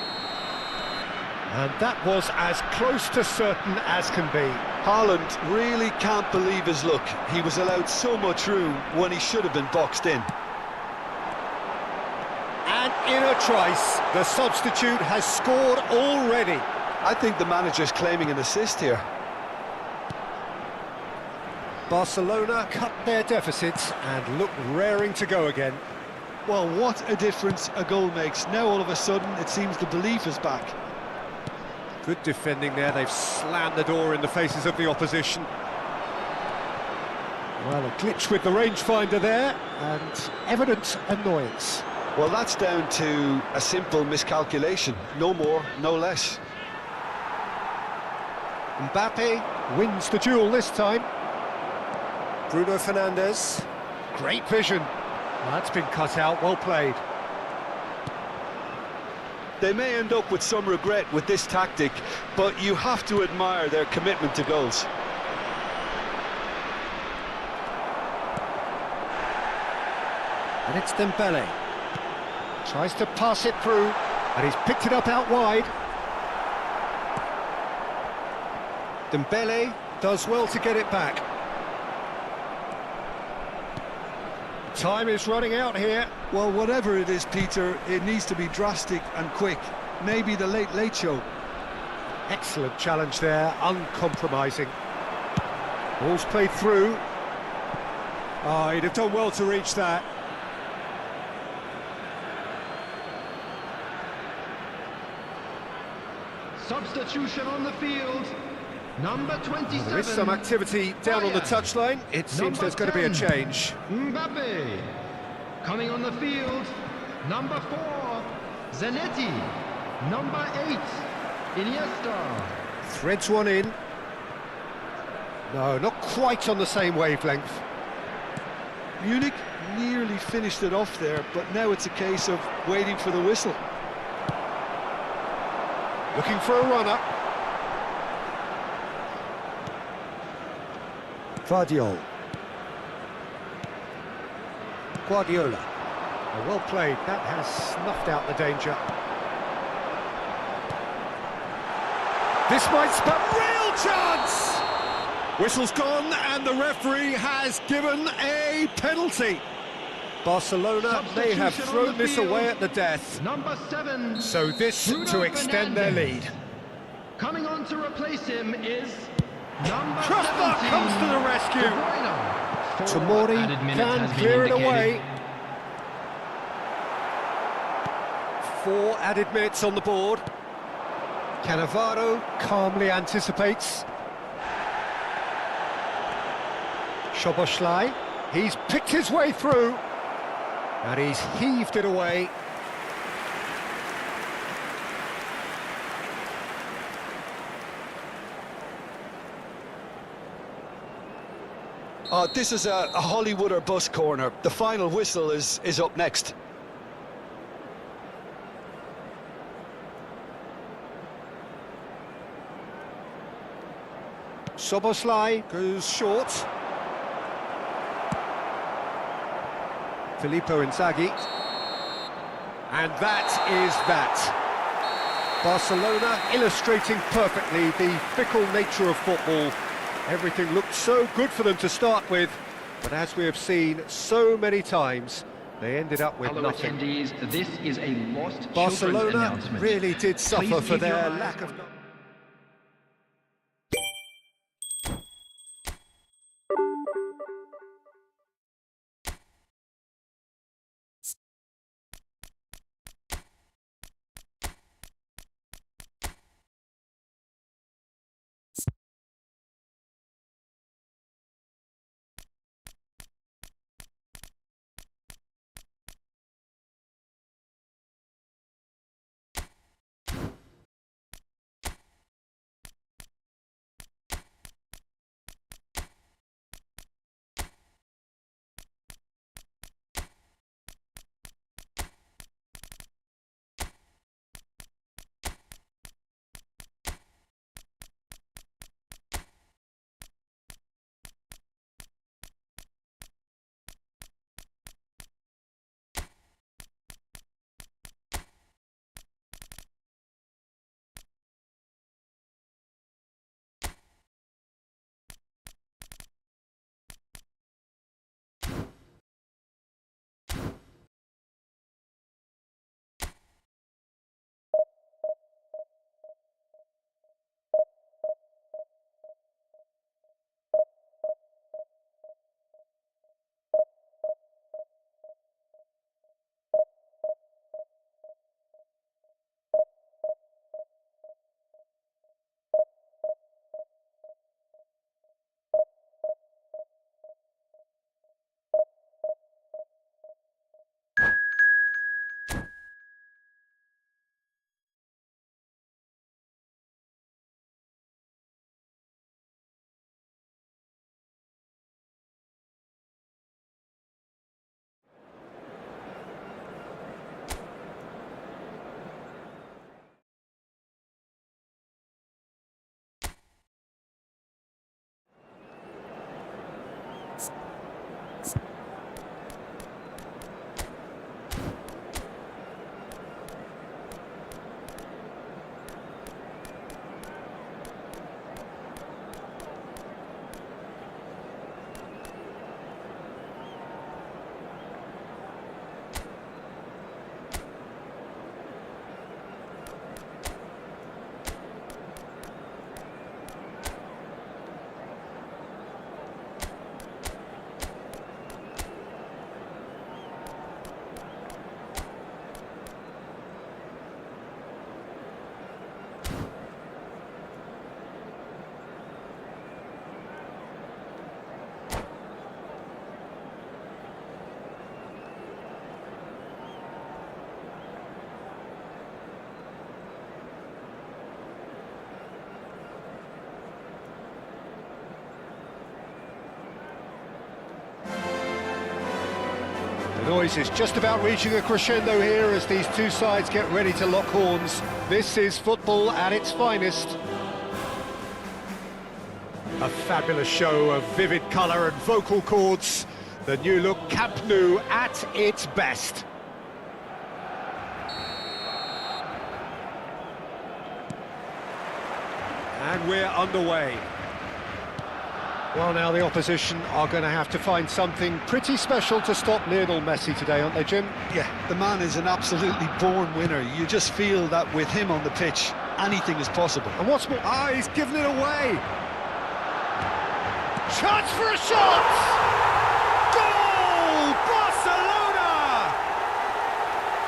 And that was as close to certain as can be. Haaland really can't believe his luck. He was allowed so much room when he should have been boxed in. And in a trice, the substitute has scored already. I think the manager's claiming an assist here. Barcelona cut their deficits and look raring to go again. Well, what a difference a goal makes. Now all of a sudden it seems the belief is back. Good defending there, they've slammed the door in the faces of the opposition. Well, a glitch with the rangefinder there, and evident annoyance. Well, that's down to a simple miscalculation. No more, no less. Mbappe wins the duel this time. Bruno Fernandes, great vision. Well, that's been cut out, well played. They may end up with some regret with this tactic, but you have to admire their commitment to goals. And it's Dembele. Tries to pass it through, and he's picked it up out wide. Dembele does well to get it back. Time is running out here. Well, whatever it is, Peter, it needs to be drastic and quick. Maybe the late show. Excellent challenge there, uncompromising. Ball's played through. Oh, he'd have done well to reach that. Substitution on the field. Number 27. There is some activity down on the touchline. It seems there's going to be a 10, change. Mbappe. Coming on the field. Number 4. Zanetti. Number 8. Iniesta. Threads one in. No, not quite on the same wavelength. Munich nearly finished it off there, but now it's a case of waiting for the whistle. Looking for a runner. Guardiola. Oh, well played. That has snuffed out the danger. This might spell real chance! Whistle's gone and the referee has given a penalty. Barcelona may have thrown this away at the death. Number 7. So this Bruno to extend their Fernandes. lead. Coming on to replace him is number Crossbar 17. comes to the rescue. De Bruyne. Tomori added minutes can has been clear it indicated. away. 4 added minutes on the board. Cannavaro calmly anticipates. Szoboszlai, he's picked his way through, and he's heaved it away. This is a Hollywood or bus corner. The final whistle is up next. Szoboszlai goes short. Filippo Inzaghi. And that is that. Barcelona illustrating perfectly the fickle nature of football. Everything looked so good for them to start with, but as we have seen so many times, they ended up with Hello nothing. attendees, this is a lost children's Barcelona announcement. really did suffer Please for keep your their eyes lack of... Noise is just about reaching a crescendo here as these two sides get ready to lock horns. This is football at its finest. A fabulous show of vivid colour and vocal cords. The new look Camp Nou at its best. And we're underway. Well, now the opposition are going to have to find something pretty special to stop Lionel Messi today, aren't they, Jim? Yeah, the man is an absolutely born winner. You just feel that with him on the pitch, anything is possible. And what's more... Ah, he's given it away! Chance for a shot! Goal! Barcelona!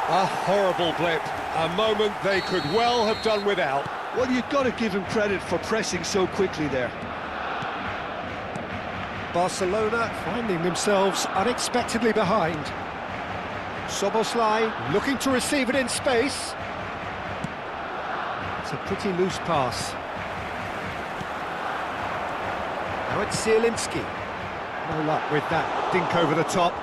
A horrible blip. A moment they could well have done without. Well, you've got to give him credit for pressing so quickly there. Barcelona finding themselves unexpectedly behind. Szoboszlai looking to receive it in space. It's a pretty loose pass. Now it's Zielinski. No luck with that dink over the top.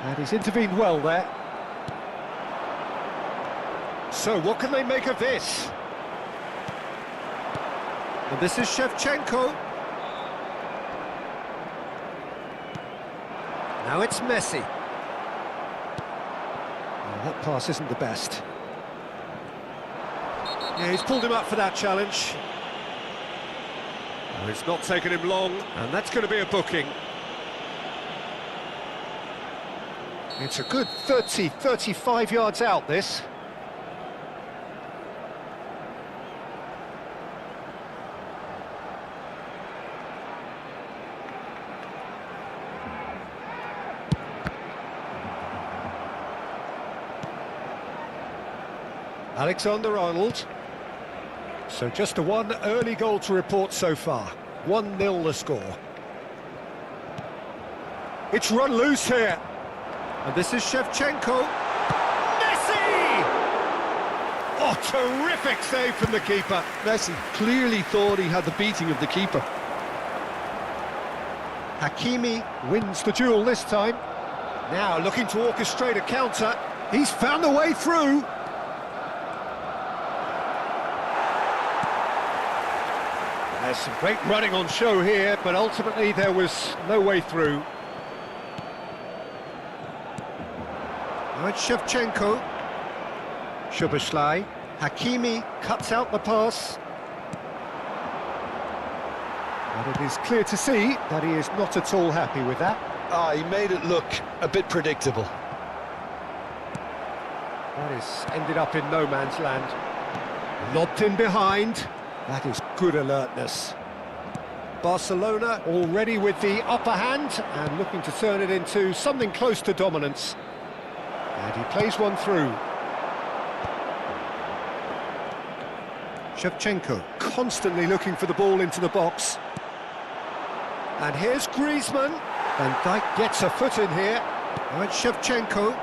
And he's intervened well there. So what can they make of this? And this is Shevchenko. Now it's Messi. Oh, that pass isn't the best. Yeah, he's pulled him up for that challenge. Oh, it's not taken him long, and that's going to be a booking. It's a good 30, 35 yards out, this. Alexander-Arnold. So just a one early goal to report so far. 1-0 the score. It's run loose here. And this is Shevchenko. Messi! Oh, terrific save from the keeper. Messi clearly thought he had the beating of the keeper. Hakimi wins the duel this time. Now looking to orchestrate a counter. He's found a way through. There's some great running on show here, but ultimately there was no way through. Now it's Shevchenko. Szoboszlai. Hakimi cuts out the pass. But it is clear to see that he is not at all happy with that. Ah, he made it look a bit predictable. That is ended up in no man's land. Lobbed in behind. That is good alertness. Barcelona already with the upper hand and looking to turn it into something close to dominance. And he plays one through. Shevchenko constantly looking for the ball into the box. And here's Griezmann. Van Dijk gets a foot in here. Now it's Shevchenko.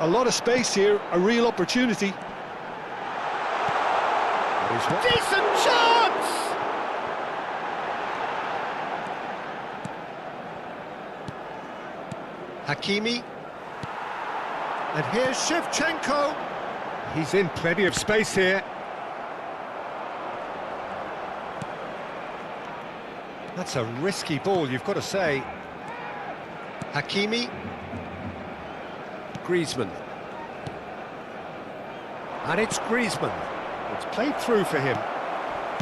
A lot of space here, a real opportunity. Decent chance! Hakimi. And here's Shevchenko. He's in plenty of space here. That's a risky ball, you've got to say. Hakimi. Griezmann. And it's Griezmann. It's played through for him.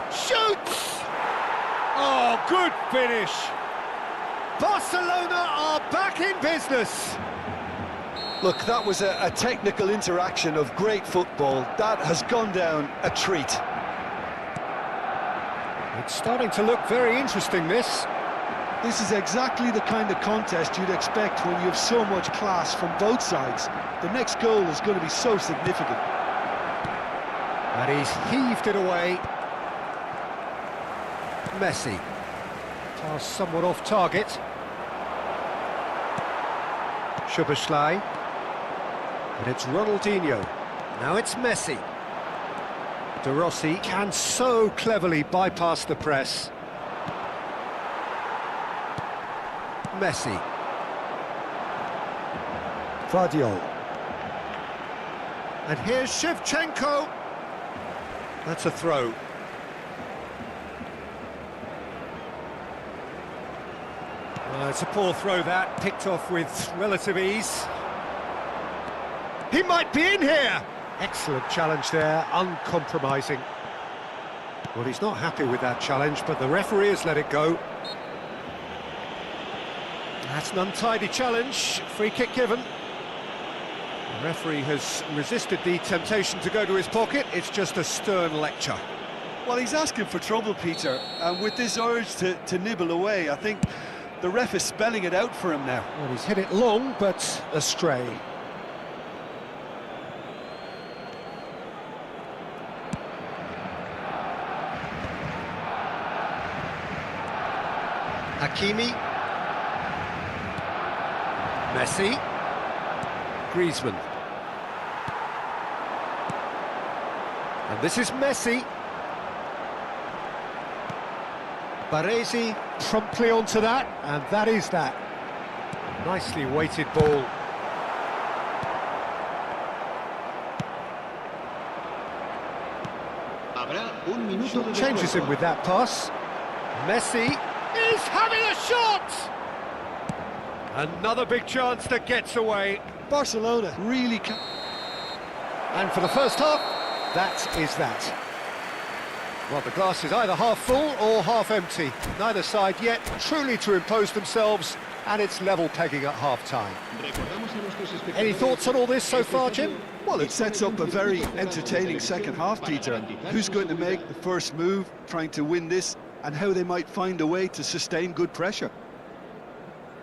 Shoots! Oh, good finish. Barcelona are back in business. Look, that was a technical interaction of great football. That has gone down a treat. It's starting to look very interesting, this. This is exactly the kind of contest you'd expect when you have so much class from both sides. The next goal is going to be so significant. And he's heaved it away. Messi. Pass somewhat off target. Szoboszlai. And it's Ronaldinho. Now it's Messi. De Rossi can so cleverly bypass the press. Messi. Vardiol. And here's Shevchenko. That's a throw. It's a poor throw that, picked off with relative ease. He might be in here! Excellent challenge there, uncompromising. Well, he's not happy with that challenge, but the referee has let it go. That's an untidy challenge, free kick given. The referee has resisted the temptation to go to his pocket. It's just a stern lecture. Well, he's asking for trouble, Peter, and with this urge to nibble away, I think the ref is spelling it out for him now. Well, he's hit it long, but astray. Hakimi. Messi. Griezmann. And this is Messi. Baresi promptly onto that, and that is that. Nicely weighted ball. Changes him with that pass. Messi is having a shot! Another big chance that gets away. Barcelona really can. And for the first half, that is that. Well, the glass is either half full or half empty. Neither side yet truly to impose themselves, and it's level pegging at half-time. Any thoughts on all this so far, Jim? Well, it sets up a very entertaining second half, Peter. Who's going to make the first move, trying to win this, and how they might find a way to sustain good pressure.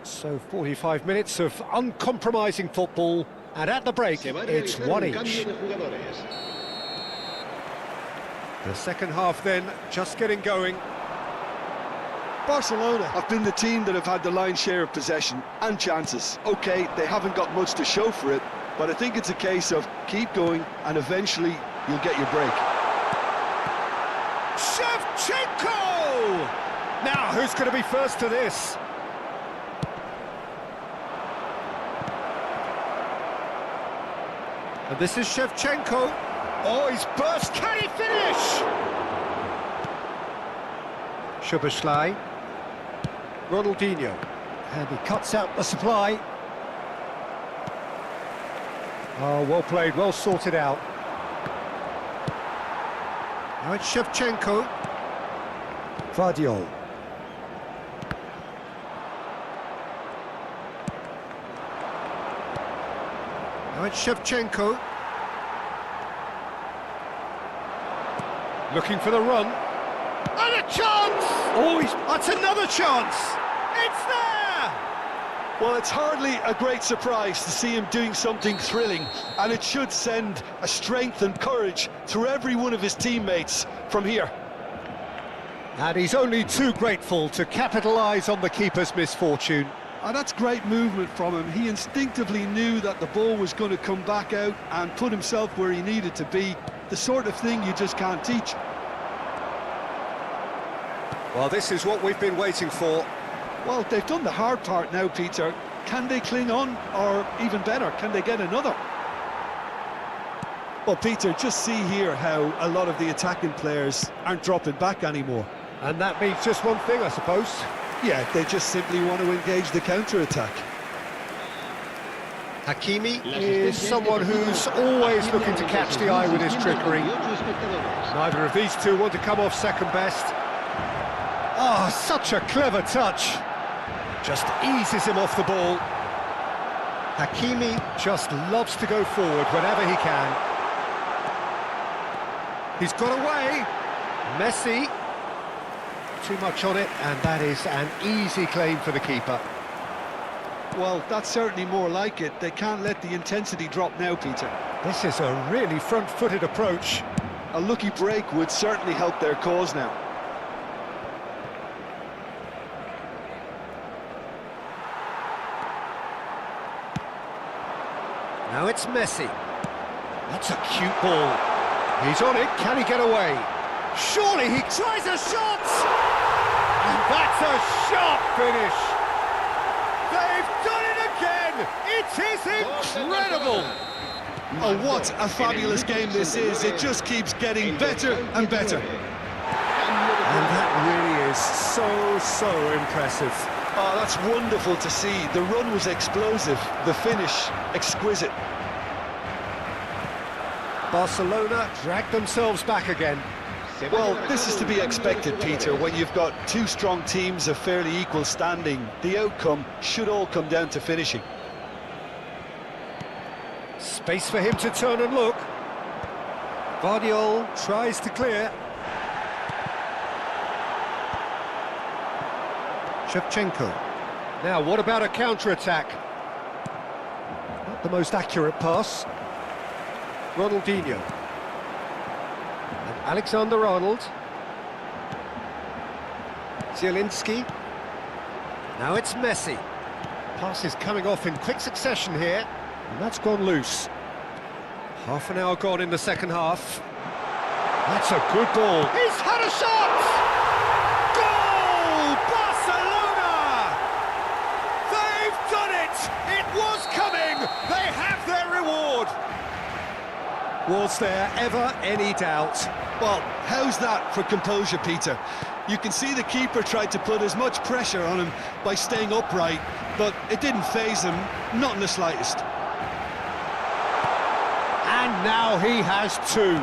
So 45 minutes of uncompromising football, and at the break, it's one each. The second half then, just getting going. Barcelona have been the team that have had the lion's share of possession and chances. OK, they haven't got much to show for it, but I think it's a case of keep going and eventually you'll get your break. Shevchenko! Now, who's going to be first to this? And this is Shevchenko. Oh, he's burst. Can he finish? Szoboszlai. Ronaldinho. And he cuts out the supply. Oh, well played, well sorted out. Now it's Shevchenko. Vardiol. Now it's Shevchenko. Looking for the run. And a chance! Oh, that's another chance! It's there! Well, it's hardly a great surprise to see him doing something thrilling, and it should send a strength and courage through every one of his teammates from here. And he's only too grateful to capitalise on the keeper's misfortune. And that's great movement from him. He instinctively knew that the ball was going to come back out and put himself where he needed to be. The sort of thing you just can't teach. Well, this is what we've been waiting for. Well, they've done the hard part now, Peter. Can they cling on, or even better, can they get another? Well, Peter, just see here how a lot of the attacking players aren't dropping back anymore. And that means just one thing, I suppose. Yeah, they just simply want to engage the counter-attack. Hakimi is someone who's always looking to catch the eye with his trickery. Neither of these two want to come off second best. Oh, such a clever touch. Just eases him off the ball. Hakimi just loves to go forward whenever he can. He's got away. Messi. Too much on it, and that is an easy claim for the keeper. Well, that's certainly more like it. They can't let the intensity drop now, Peter. This is a really front-footed approach. A lucky break would certainly help their cause now. Now it's Messi. That's a cute ball. He's on it, can he get away? Surely he tries a shot! And that's a sharp finish! They've done it again! It is incredible! Oh, what a fabulous game this is. It just keeps getting better and better. And that really is so impressive. Oh, that's wonderful to see. The run was explosive, the finish exquisite. Barcelona dragged themselves back again. Well, this is to be expected, Peter. When you've got two strong teams of fairly equal standing, the outcome should all come down to finishing. Space for him to turn and look. Vardiol tries to clear. Shevchenko. Now, what about a counter-attack? Not the most accurate pass. Ronaldinho. And Alexander-Arnold. Zielinski. Now it's Messi. Pass is coming off in quick succession here. And that's gone loose. Half an hour gone in the second half. That's a good ball. He's had a shot! Goal! Barcelona! They've done it! It was coming! They have their reward! Was there ever any doubt? Well, how's that for composure, Peter? You can see the keeper tried to put as much pressure on him by staying upright, but it didn't faze him, not in the slightest. And now he has two.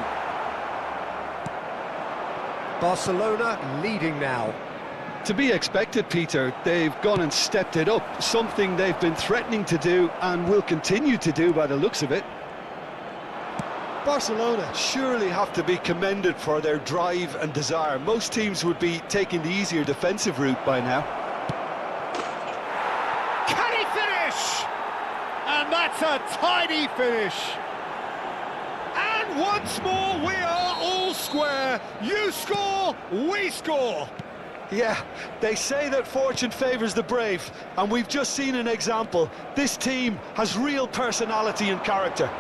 Barcelona leading now. To be expected, Peter. They've gone and stepped it up, something they've been threatening to do and will continue to do by the looks of it. Barcelona surely have to be commended for their drive and desire. Most teams would be taking the easier defensive route by now. Can he finish? And that's a tidy finish. And once more we are all square. You score, we score. Yeah, they say that fortune favours the brave, and we've just seen an example. This team has real personality and character.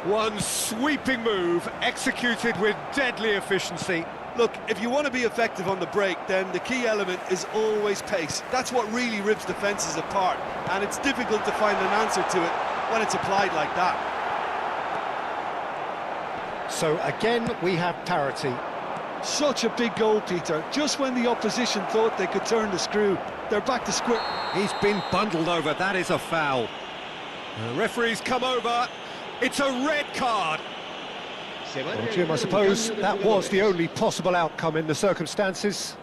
One sweeping move, executed with deadly efficiency. Look, if you want to be effective on the break, then the key element is always pace. That's what really rips defences apart, and it's difficult to find an answer to it when it's applied like that. So again, we have parity. Such a big goal, Peter. Just when the opposition thought they could turn the screw, they're back to square. He's been bundled over, that is a foul. The referee's come over. It's a red card. Well, Jim, I suppose that was the only possible outcome in the circumstances.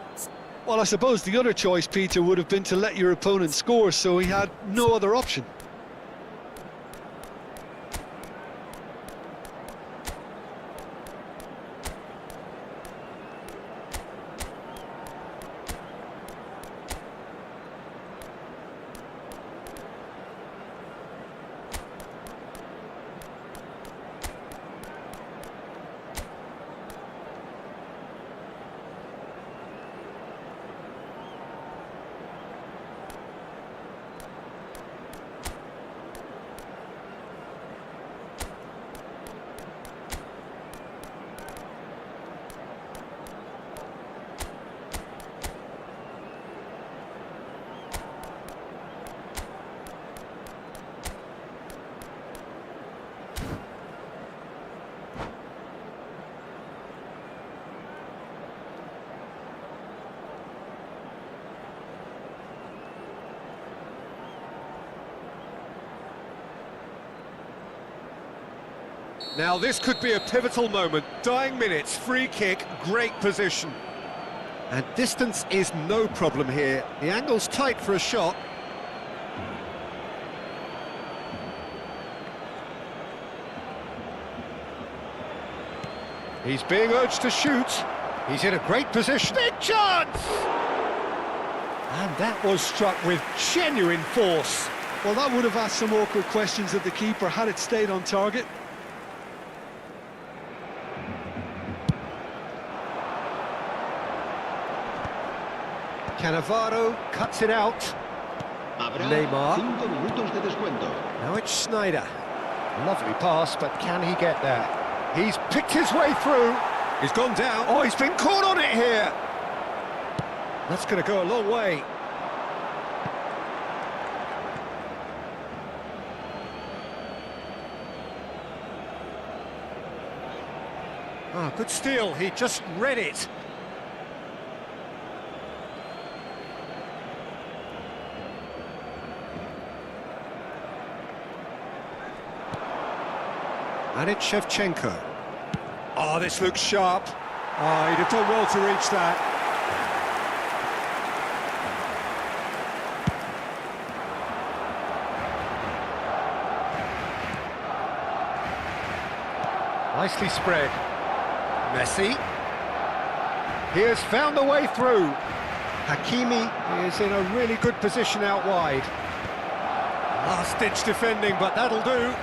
Well, I suppose the other choice, Peter, would have been to let your opponent score, so he had no other option. Now this could be a pivotal moment. Dying minutes, free kick, great position. And distance is no problem here. The angle's tight for a shot. He's being urged to shoot. He's in a great position. Big chance! And that was struck with genuine force. Well, that would have asked some awkward questions of the keeper had it stayed on target. Cannavaro cuts it out. Neymar. Now it's Schneider. Lovely pass, but can he get there? He's picked his way through. He's gone down. Oh, he's been caught on it here. That's going to go a long way. Ah, good steal. He just read it. And it's Shevchenko. Oh, this looks sharp. Oh, he'd have done well to reach that. Nicely spread. Messi. He has found the way through. Hakimi is in a really good position out wide. Last-ditch defending, but that'll do.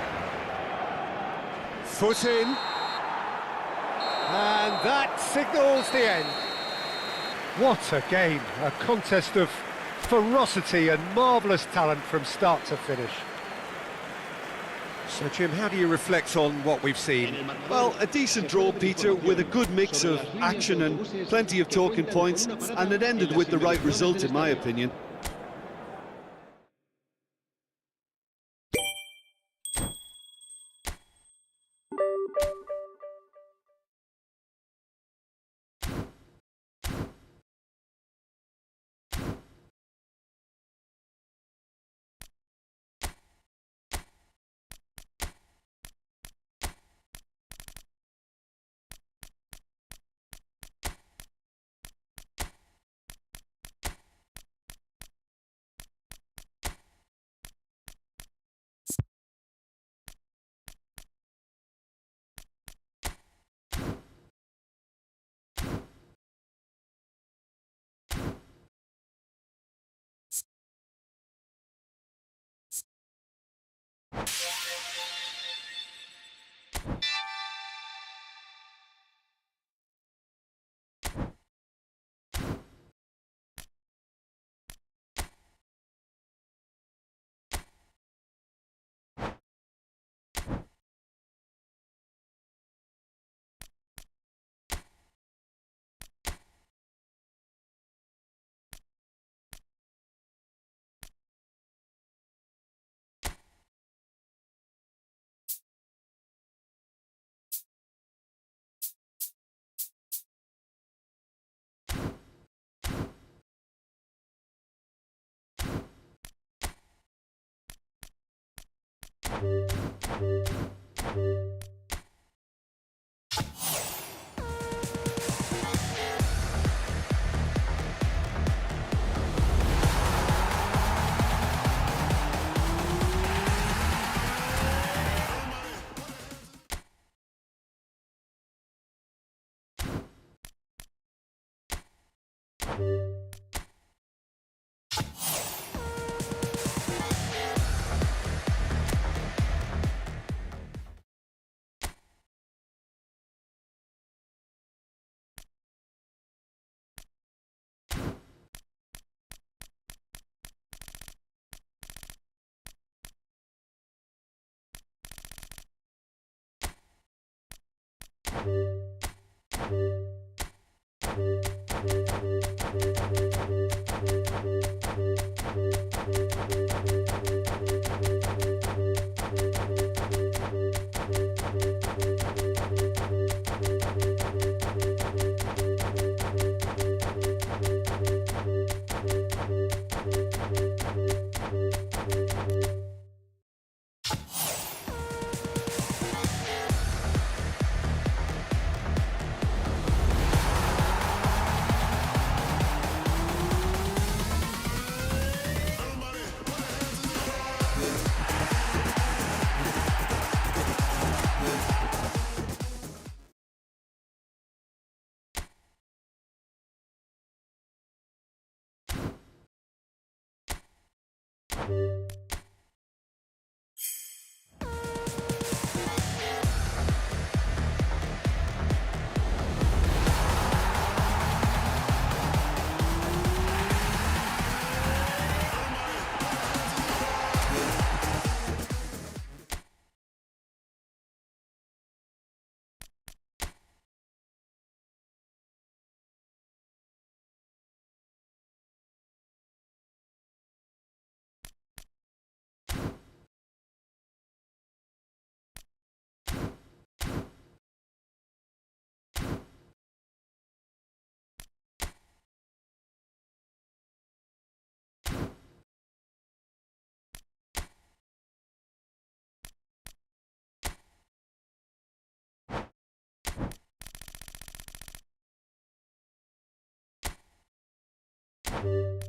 Foot in. And that signals the end. What a game. A contest of ferocity and marvellous talent from start to finish. So, Jim, how do you reflect on what we've seen? Well, a decent draw, Peter, with a good mix of action and plenty of talking points, and it ended with the right result, in my opinion. you